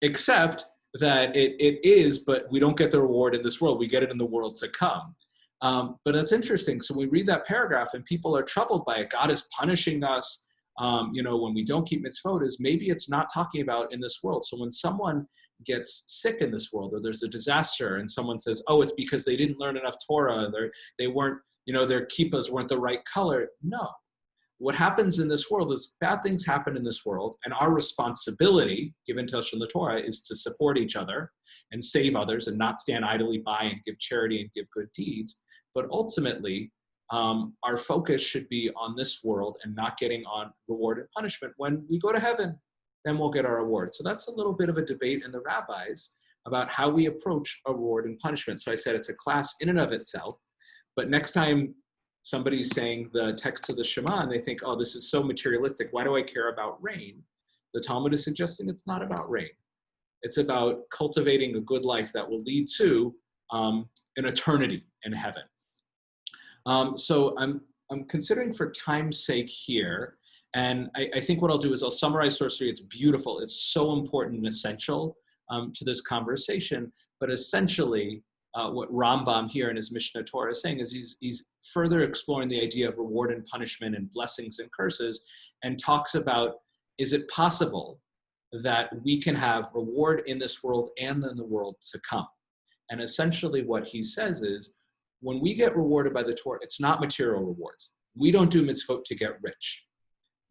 Except that it is, but we don't get the reward in this world. We get it in the world to come. But it's interesting. So we read that paragraph and people are troubled by it. God is punishing us, when we don't keep mitzvot, is maybe it's not talking about in this world. So when someone gets sick in this world or there's a disaster and someone says, oh, it's because they didn't learn enough Torah, they weren't, their kippas weren't the right color. No. What happens in this world is bad things happen in this world, and our responsibility given to us from the Torah is to support each other and save others and not stand idly by and give charity and give good deeds. But ultimately, our focus should be on this world and not getting on reward and punishment. When we go to heaven, then we'll get our reward. So that's a little bit of a debate in the rabbis about how we approach a reward and punishment. So I said it's a class in and of itself, but next time somebody's saying the text of the Shema and they think, oh, this is so materialistic, why do I care about rain? The Talmud is suggesting it's not about rain. It's about cultivating a good life that will lead to an eternity in heaven. So I'm considering for time's sake here, and I think what I'll do is I'll summarize source 3. It's beautiful. It's so important and essential to this conversation, but essentially what Rambam here in his Mishnah Torah is saying is he's further exploring the idea of reward and punishment and blessings and curses, and talks about, is it possible that we can have reward in this world and in the world to come? And essentially what he says is, when we get rewarded by the Torah, it's not material rewards. We don't do mitzvot to get rich.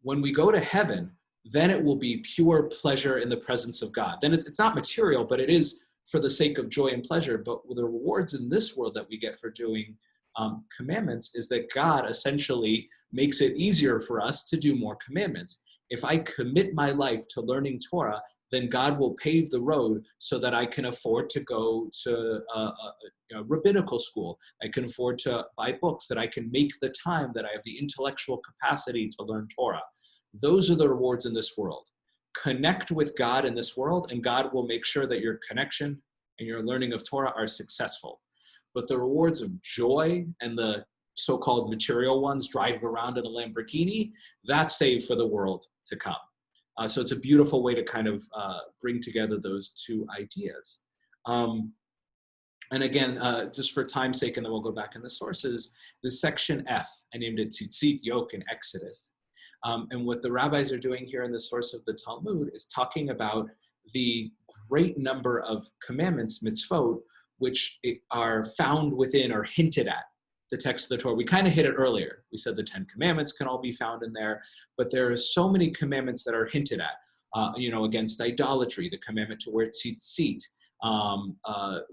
When we go to heaven, then it will be pure pleasure in the presence of God. Then it's not material, but it is for the sake of joy and pleasure. But the rewards in this world that we get for doing commandments is that God essentially makes it easier for us to do more commandments. If I commit my life to learning Torah, then God will pave the road so that I can afford to go to a rabbinical school. I can afford to buy books, that I can make the time, that I have the intellectual capacity to learn Torah. Those are the rewards in this world. Connect with God in this world, and God will make sure that your connection and your learning of Torah are successful. But the rewards of joy and the so-called material ones, driving around in a Lamborghini, that's saved for the world to come. So it's a beautiful way to kind of bring together those two ideas. And again, just for time's sake, and then we'll go back in the sources, the section F, I named it Tzitzit, Yoke, and Exodus. And what the rabbis are doing here in the source of the Talmud is talking about the great number of commandments, mitzvot, which are found within or hinted at the text of the Torah. We kind of hit it earlier. We said the 10 Commandments can all be found in there, but there are so many commandments that are hinted at, against idolatry, the commandment to wear tzitzit,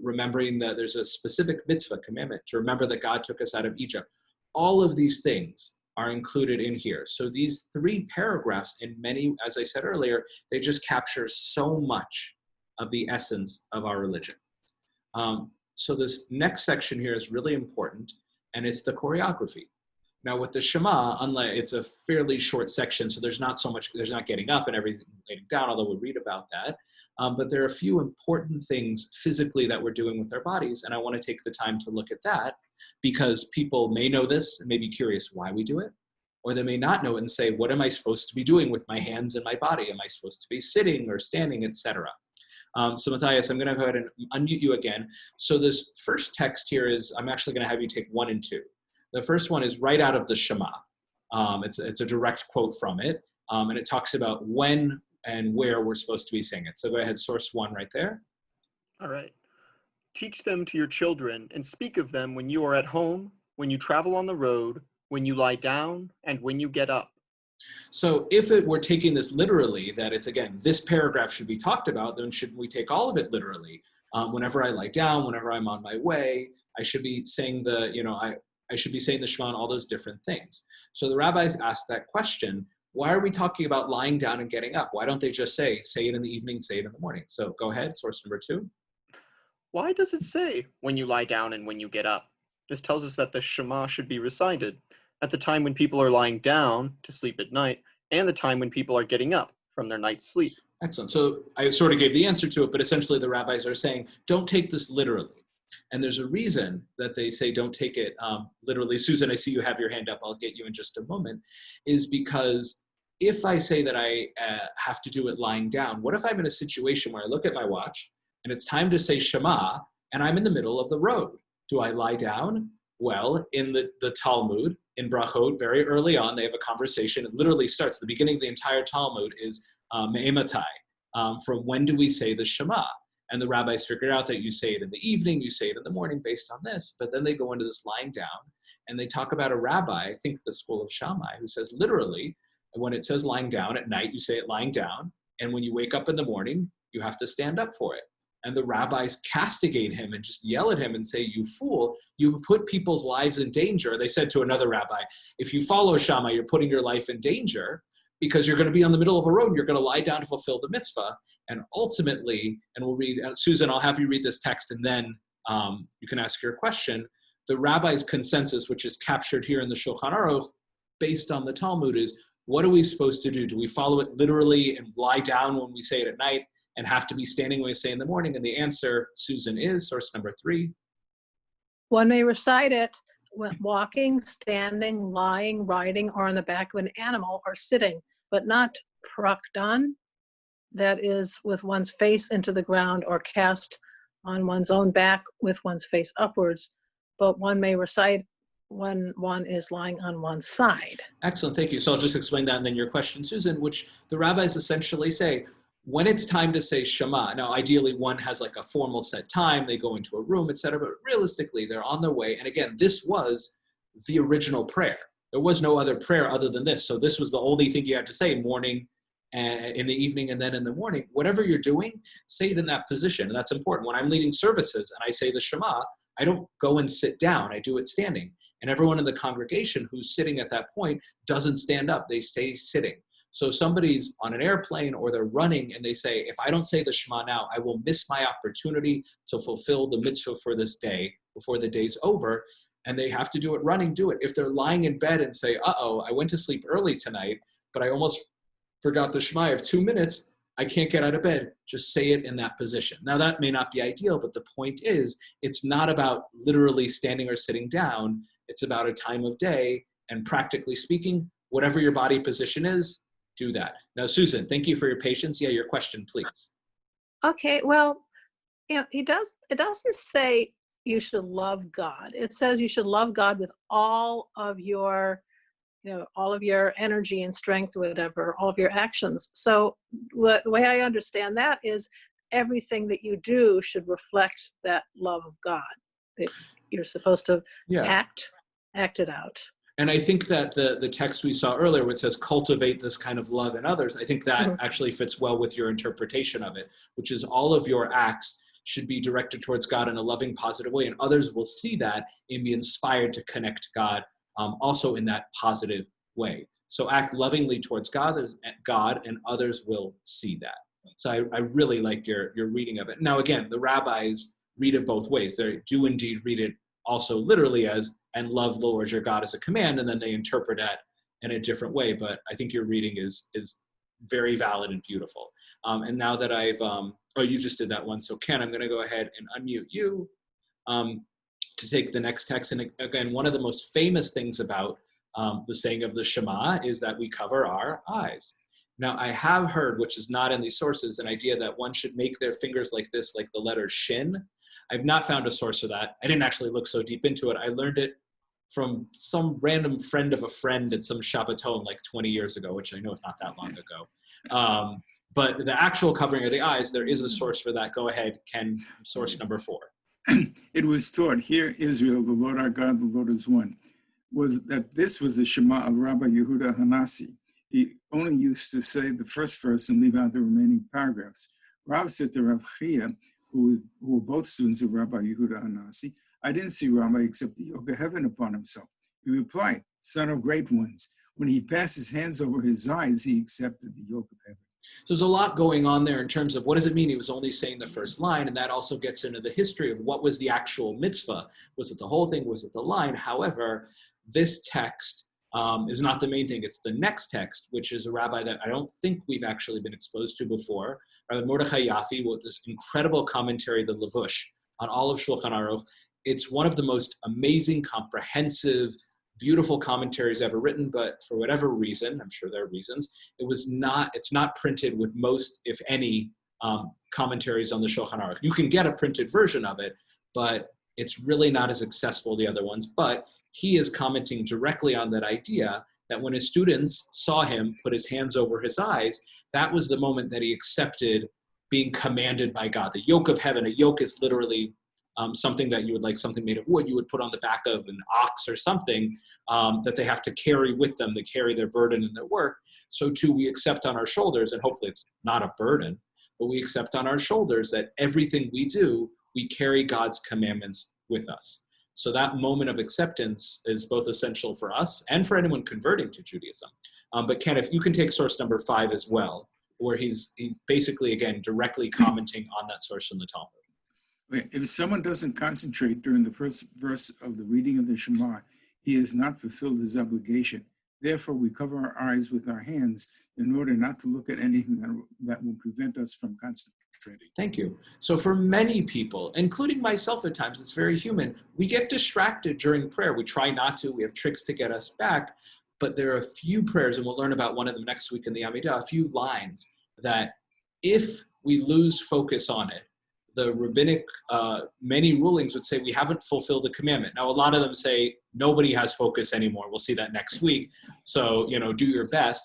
remembering that there's a specific mitzvah commandment to remember that God took us out of Egypt. All of these things are included in here. So these 3 paragraphs, in many, as I said earlier, they just capture so much of the essence of our religion. So this next section here is really important, and it's the choreography. Now with the Shema, unlike, it's a fairly short section, so there's not getting up and everything laying down, although we'll read about that. But there are a few important things physically that we're doing with our bodies, and I want to take the time to look at that, because people may know this and may be curious why we do it, or they may not know it and say, what am I supposed to be doing with my hands and my body? Am I supposed to be sitting or standing, etc.? So Matthias, I'm going to go ahead and unmute you again. So this first text here is, I'm actually going to have you take 1 and 2. The first one is right out of the Shema. It's a direct quote from it, and it talks about when and where we're supposed to be saying it. So go ahead, source 1 right there. All right. Teach them to your children and speak of them when you are at home, when you travel on the road, when you lie down, and when you get up. So if we're taking this literally, that it's, again, this paragraph should be talked about, then shouldn't we take all of it literally? Whenever I lie down, whenever I'm on my way, I should be saying I should be saying the Shema and all those different things. So the rabbis asked that question, why are we talking about lying down and getting up? Why don't they just say it in the evening, say it in the morning? So go ahead, source number 2. Why does it say when you lie down and when you get up? This tells us that the Shema should be recited at the time when people are lying down to sleep at night and the time when people are getting up from their night's sleep. Excellent. So I sort of gave the answer to it, but essentially the rabbis are saying, don't take this literally. And there's a reason that they say don't take it literally. Susan, I see you have your hand up. I'll get you in just a moment. Is because if I say that I have to do it lying down, what if I'm in a situation where I look at my watch and it's time to say Shema and I'm in the middle of the road? Do I lie down? Well, in the Talmud, in Brachot, very early on, they have a conversation. It literally starts, the beginning of the entire Talmud is Me'ematai, from when do we say the Shema? And the rabbis figure out that you say it in the evening, you say it in the morning based on this, but then they go into this lying down, and they talk about a rabbi, I think the school of Shammai, who says literally, when it says lying down at night, you say it lying down, and when you wake up in the morning, you have to stand up for it. And the rabbis castigate him and just yell at him and say, you fool, you put people's lives in danger. They said to another rabbi, if you follow Shammai, you're putting your life in danger because you're going to be on the middle of a road. You're going to lie down to fulfill the mitzvah. And ultimately, and we'll read, Susan, I'll have you read this text and then you can ask your question. The rabbi's consensus, which is captured here in the Shulchan Aruch, based on the Talmud, is what are we supposed to do? Do we follow it literally and lie down when we say it at night and have to be standing when we say in the morning? And the answer, Susan, is source number 3. One may recite it when walking, standing, lying, riding, or on the back of an animal, or sitting, but not prakdan, that is with one's face into the ground or cast on one's own back with one's face upwards, but one may recite when one is lying on one side. Excellent, thank you. So I'll just explain that and then your question, Susan, which the rabbis essentially say, when it's time to say Shema, now ideally one has like a formal set time, they go into a room, etc., but realistically they're on their way. And again, this was the original prayer. There was no other prayer other than this. So this was the only thing you had to say, morning, and in the evening, and then in the morning. Whatever you're doing, say it in that position. And that's important. When I'm leading services and I say the Shema, I don't go and sit down. I do it standing. And everyone in the congregation who's sitting at that point doesn't stand up. They stay sitting. So somebody's on an airplane or they're running and they say, if I don't say the Shema now, I will miss my opportunity to fulfill the mitzvah for this day before the day's over. And they have to do it running, do it. If they're lying in bed and say, uh-oh, I went to sleep early tonight, but I almost forgot the Shema of 2 minutes, I can't get out of bed. Just say it in that position. Now that may not be ideal, but the point is, it's not about literally standing or sitting down. It's about a time of day, and practically speaking, whatever your body position is, do that. Now, Susan, thank you for your patience. Yeah, your question, please. Okay, well, it doesn't say you should love God. It says you should love God with all of your energy and strength, whatever, all of your actions. So the way I understand that is everything that you do should reflect that love of God. That you're supposed to act it out. And I think that the text we saw earlier, where it says cultivate this kind of love in others, I think that actually fits well with your interpretation of it, which is all of your acts should be directed towards God in a loving, positive way, and others will see that and be inspired to connect to God also in that positive way. So act lovingly towards God, and others will see that. So I really like your reading of it. Now, again, the rabbis read it both ways. They do indeed read it also literally as, and love the Lord your God as a command, and then they interpret that in a different way. But I think your reading is very valid and beautiful. And now that I've, you just did that one. So Ken, I'm going to go ahead and unmute you to take the next text. And again, one of the most famous things about the saying of the Shema is that we cover our eyes. Now, I have heard, which is not in these sources, an idea that one should make their fingers like this, like the letter shin. I've not found a source for that. I didn't actually look so deep into it. I learned it from some random friend of a friend at some Shabbaton like 20 years ago, which I know is not that long ago. But the actual covering of the eyes, there is a source for that. Go ahead, Ken, source number 4. It was taught, hear Israel, the Lord our God, the Lord is one, was that this was the Shema of Rabbi Yehuda Hanasi. He only used to say the first verse and leave out the remaining paragraphs. Rav said to Rav Chia, who were both students of Rabbi Yehuda Hanasi, I didn't see Rabbi except the yoke of heaven upon himself. He replied, son of great ones. When he passed his hands over his eyes, he accepted the yoke of heaven. So there's a lot going on there in terms of what does it mean he was only saying the first line, and that also gets into the history of what was the actual mitzvah. Was it the whole thing? Was it the line? However, this text is not the main thing. It's the next text, which is a rabbi that I don't think we've actually been exposed to before, Rabbi Mordechai Yaffe, with this incredible commentary, the Levush, on all of Shulchan Aruch. It's one of the most amazing, comprehensive, beautiful commentaries ever written, but for whatever reason, I'm sure there are reasons, it's not printed with most, if any, commentaries on the Shulchan Aruch. You can get a printed version of it, but it's really not as accessible as the other ones. But he is commenting directly on that idea that when his students saw him put his hands over his eyes, that was the moment that he accepted being commanded by God. The yoke of heaven, a yoke is literally something that you would, like something made of wood, you would put on the back of an ox or something that they have to carry with them to carry their burden and their work. So too, we accept on our shoulders, and hopefully it's not a burden, but we accept on our shoulders that everything we do, we carry God's commandments with us. So that moment of acceptance is both essential for us and for anyone converting to Judaism. But Ken, if you can take source number 5 as well, where he's basically, again, directly commenting on that source from the Talmud. If someone doesn't concentrate during the first verse of the reading of the Shema, he has not fulfilled his obligation. Therefore, we cover our eyes with our hands in order not to look at anything that will prevent us from concentrating. Thank you. So for many people, including myself at times, it's very human. We get distracted during prayer. We try not to. We have tricks to get us back. But there are a few prayers, and we'll learn about one of them next week in the Amidah, a few lines that if we lose focus on it, the rabbinic, many rulings would say we haven't fulfilled the commandment. Now, a lot of them say nobody has focus anymore. We'll see that next week. So, do your best.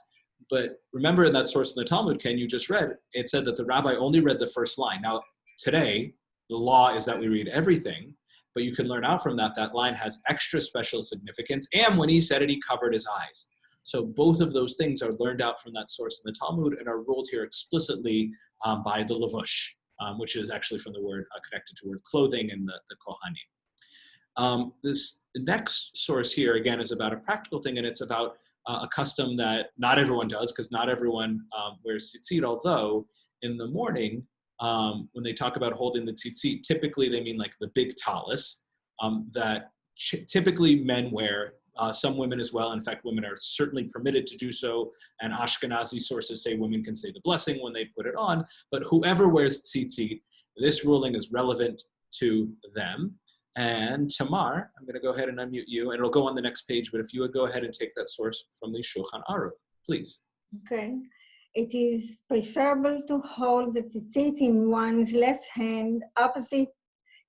But remember in that source in the Talmud, Ken, you just read, it said that the rabbi only read the first line. Now, today, the law is that we read everything, but you can learn out from that line has extra special significance. And when he said it, he covered his eyes. So both of those things are learned out from that source in the Talmud and are ruled here explicitly by the Levush. Which is actually from the word connected to word clothing and the Kohanim. This next source here, again, is about a practical thing, and it's about a custom that not everyone does, because not everyone wears tzitzit, although in the morning, when they talk about holding the tzitzit, typically they mean like the big talis that typically men wear. Some women as well. In fact, women are certainly permitted to do so. And Ashkenazi sources say women can say the blessing when they put it on. But whoever wears tzitzit, this ruling is relevant to them. And Tamar, I'm going to go ahead and unmute you, and it'll go on the next page. But if you would go ahead and take that source from the Shulchan Aruch, please. Okay. It is preferable to hold the tzitzit in one's left hand opposite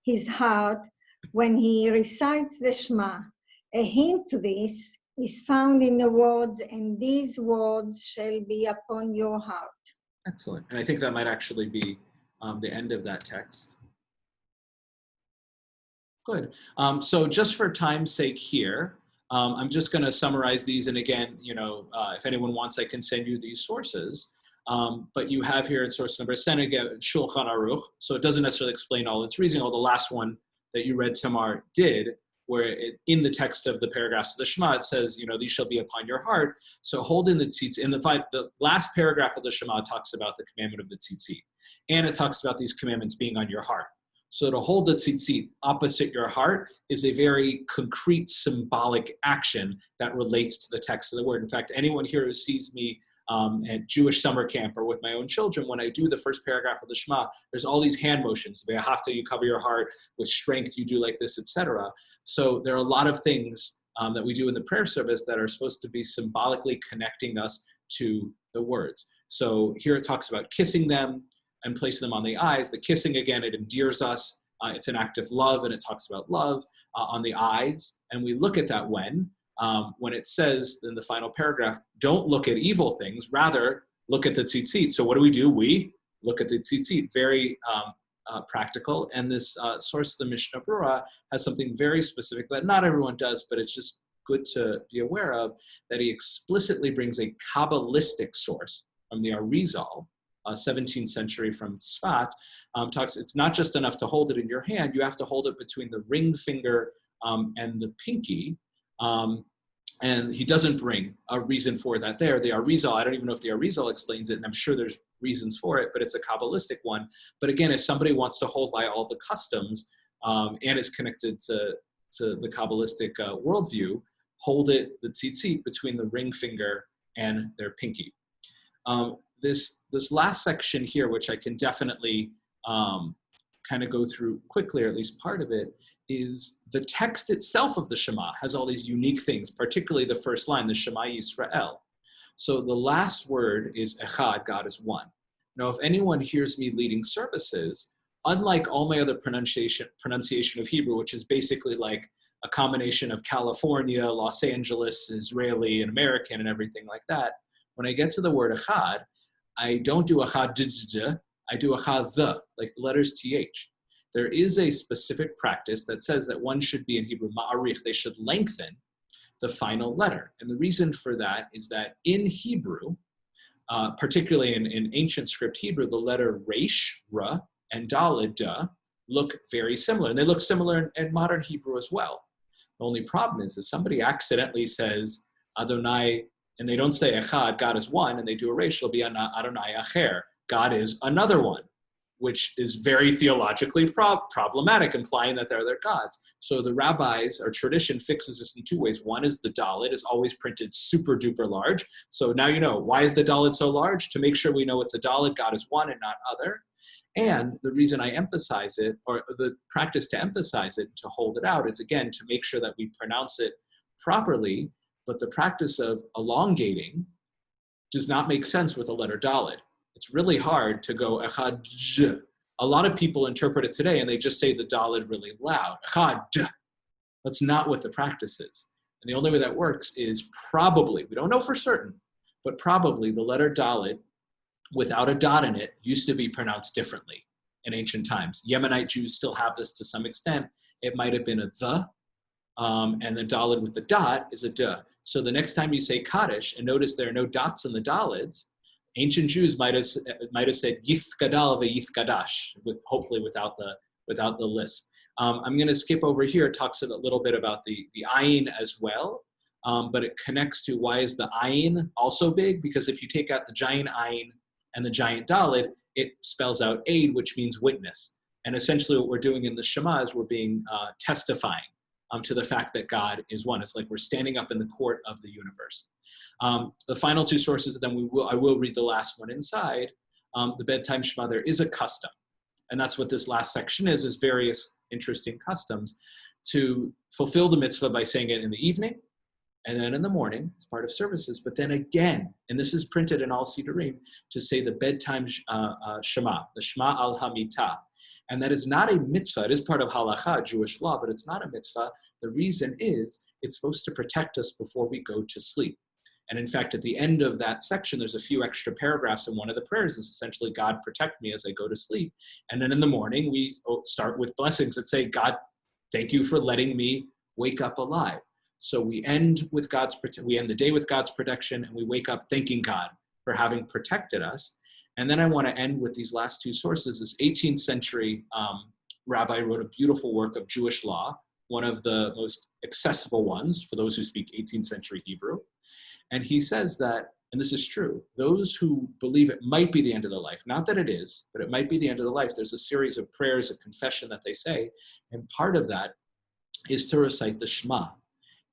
his heart when he recites the Shema. A hint to this is found in the words, and these words shall be upon your heart. Excellent. And I think that might actually be the end of that text. Good. So just for time's sake here, I'm just going to summarize these. And again, if anyone wants, I can send you these sources. But you have here in source number Senega, Shulchan Aruch. So it doesn't necessarily explain all its reasoning. The last one that you read, Tamar, did, where in the text of the paragraphs of the Shema, it says, these shall be upon your heart. So hold in the tzitzit. In the last paragraph of the Shema talks about the commandment of the tzitzit. And it talks about these commandments being on your heart. So to hold the tzitzit opposite your heart is a very concrete symbolic action that relates to the text of the word. In fact, anyone here who sees me at Jewish summer camp or with my own children, when I do the first paragraph of the Shema, there's all these hand motions. You cover your heart. With strength, you do like this, etc. So there are a lot of things that we do in the prayer service that are supposed to be symbolically connecting us to the words. So here it talks about kissing them and placing them on the eyes. The kissing, again, it endears us. It's an act of love, and it talks about love on the eyes. And we look at that when it says in the final paragraph, don't look at evil things, rather look at the tzitzit. So what do? We look at the tzitzit, very practical. And this source, the Mishnah Berurah, has something very specific that not everyone does, but it's just good to be aware of, that he explicitly brings a Kabbalistic source from the Arizal, 17th century from Tzfat, talks, it's not just enough to hold it in your hand, you have to hold it between the ring finger and the pinky. And he doesn't bring a reason for that there. The Arizal, I don't even know if the Arizal explains it, and I'm sure there's reasons for it, but it's a Kabbalistic one. But again, if somebody wants to hold by all the customs and is connected to the Kabbalistic worldview, hold it, the tzitzit, between the ring finger and their pinky. This last section here, which I can definitely kind of go through quickly, or at least part of it, is the text itself of the Shema has all these unique things, particularly the first line, the Shema Yisrael. So the last word is Echad, God is one. Now, if anyone hears me leading services, unlike all my other pronunciation of Hebrew, which is basically like a combination of California, Los Angeles, Israeli, and American, and everything like that, when I get to the word Echad, I don't do Echad, I do Echad, like the letters TH. There is a specific practice that says that one should be in Hebrew, ma'arif, they should lengthen the final letter. And the reason for that is that in Hebrew, particularly in ancient script Hebrew, the letter resh, ra, and daled, da, look very similar. And they look similar in modern Hebrew as well. The only problem is that somebody accidentally says Adonai, and they don't say Echad, God is one, and they do a resh, it'll be Adonai Acher, God is another one, which is very theologically problematic, implying that they're other gods. So the rabbis, or tradition, fixes this in two ways. One is the Dalet is always printed super duper large. So now you know, why is the Dalet so large? To make sure we know it's a Dalet, God is one and not other. And the reason I emphasize it, or the practice to emphasize it, to hold it out, is again, to make sure that we pronounce it properly, but the practice of elongating does not make sense with the letter Dalet. It's really hard to go Echad, j. A lot of people interpret it today and they just say the Dalet really loud. Echad, j. That's not what the practice is. And the only way that works is probably, we don't know for certain, but probably the letter Dalet without a dot in it used to be pronounced differently in ancient times. Yemenite Jews still have this to some extent. It might have been a the, and the Dalet with the dot is a duh. So the next time you say Kaddish, and notice there are no dots in the Daleds, ancient Jews might have said Yithkadal ve'Yithkadash, hopefully without the lisp. I'm going to skip over here. It talks a little bit about the ayin as well, but it connects to why is the ayin also big? Because if you take out the giant ayin and the giant dalet, it spells out aid, which means witness. And essentially what we're doing in the Shema is we're being testifying to the fact that God is one. It's like we're standing up in the court of the universe. The final two sources, then I will read the last one inside. The bedtime Shema, there is a custom. And that's what this last section is various interesting customs to fulfill the mitzvah by saying it in the evening and then in the morning as part of services. But then again, and this is printed in all Siddurim, to say the bedtime Shema, the Shema al Hamitah. And that is not a mitzvah. It is part of halacha, Jewish law, but it's not a mitzvah. The reason is it's supposed to protect us before we go to sleep. And in fact, at the end of that section, there's a few extra paragraphs, and one of the prayers is essentially, God, protect me as I go to sleep. And then in the morning, we start with blessings that say, God, thank you for letting me wake up alive. So we end the day with God's protection, and we wake up thanking God for having protected us. And then I want to end with these last two sources. This 18th century rabbi wrote a beautiful work of Jewish law, one of the most accessible ones for those who speak 18th century Hebrew. And he says that, and this is true, those who believe it might be the end of their life, not that it is, but it might be the end of their life, there's a series of prayers of confession that they say, and part of that is to recite the Shema.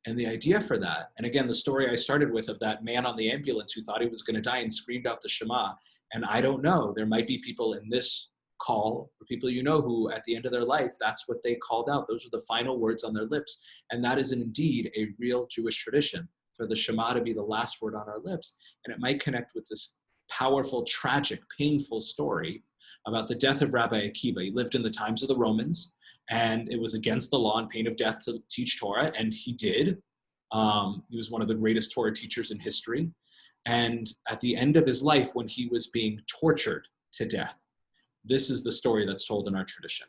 And the idea for that, and again, the story I started with of that man on the ambulance who thought he was going to die and screamed out the Shema, and I don't know, there might be people in this call, or people you know who at the end of their life, that's what they called out. Those were the final words on their lips. And that is indeed a real Jewish tradition, for the Shema to be the last word on our lips. And it might connect with this powerful, tragic, painful story about the death of Rabbi Akiva. He lived in the times of the Romans, and it was against the law and pain of death to teach Torah, and he did. He was one of the greatest Torah teachers in history. And at the end of his life, when he was being tortured to death, this is the story that's told in our tradition.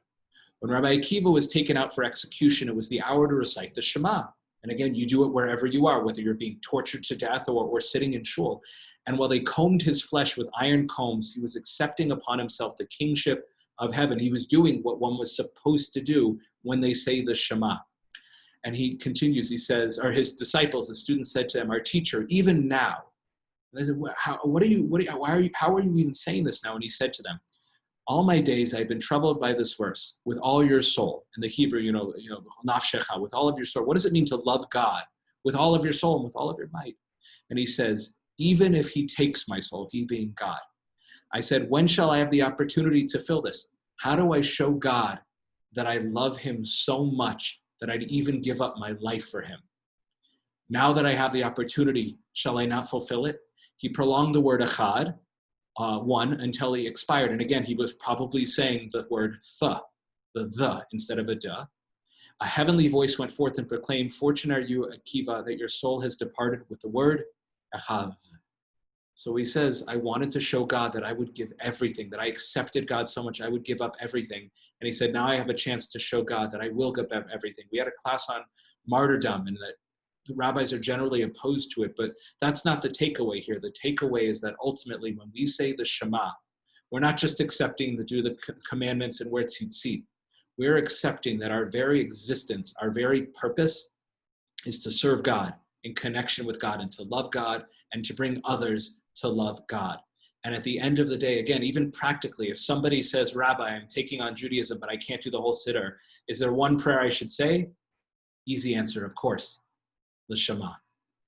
When Rabbi Akiva was taken out for execution, it was the hour to recite the Shema. And again, you do it wherever you are, whether you're being tortured to death or sitting in shul. And while they combed his flesh with iron combs, he was accepting upon himself the kingship of heaven. He was doing what one was supposed to do when they say the Shema. And he continues, he says, or his disciples, the students said to him, our teacher, even now. And they said, how are you even saying this now? And he said to them, all my days I've been troubled by this verse, with all your soul. In the Hebrew, nafshecha, with all of your soul. What does it mean to love God with all of your soul and with all of your might? And he says, even if he takes my soul, he being God. I said, when shall I have the opportunity to fill this? How do I show God that I love him so much that I'd even give up my life for him? Now that I have the opportunity, shall I not fulfill it? He prolonged the word echad, one, until he expired. And again, he was probably saying the word the instead of a duh. A heavenly voice went forth and proclaimed, fortunate are you, Akiva, that your soul has departed with the word echav. So he says, I wanted to show God that I would give everything, that I accepted God so much I would give up everything. And he said, now I have a chance to show God that I will give up everything. We had a class on martyrdom, and that the rabbis are generally opposed to it, but that's not the takeaway here. The takeaway is that ultimately when we say the Shema, we're not just accepting to do the commandments and wear tzitzit. We're accepting that our very existence, our very purpose is to serve God in connection with God and to love God and to bring others to love God. And at the end of the day, again, even practically, if somebody says, Rabbi, I'm taking on Judaism, but I can't do the whole Siddur, is there one prayer I should say? Easy answer, of course, the Shema.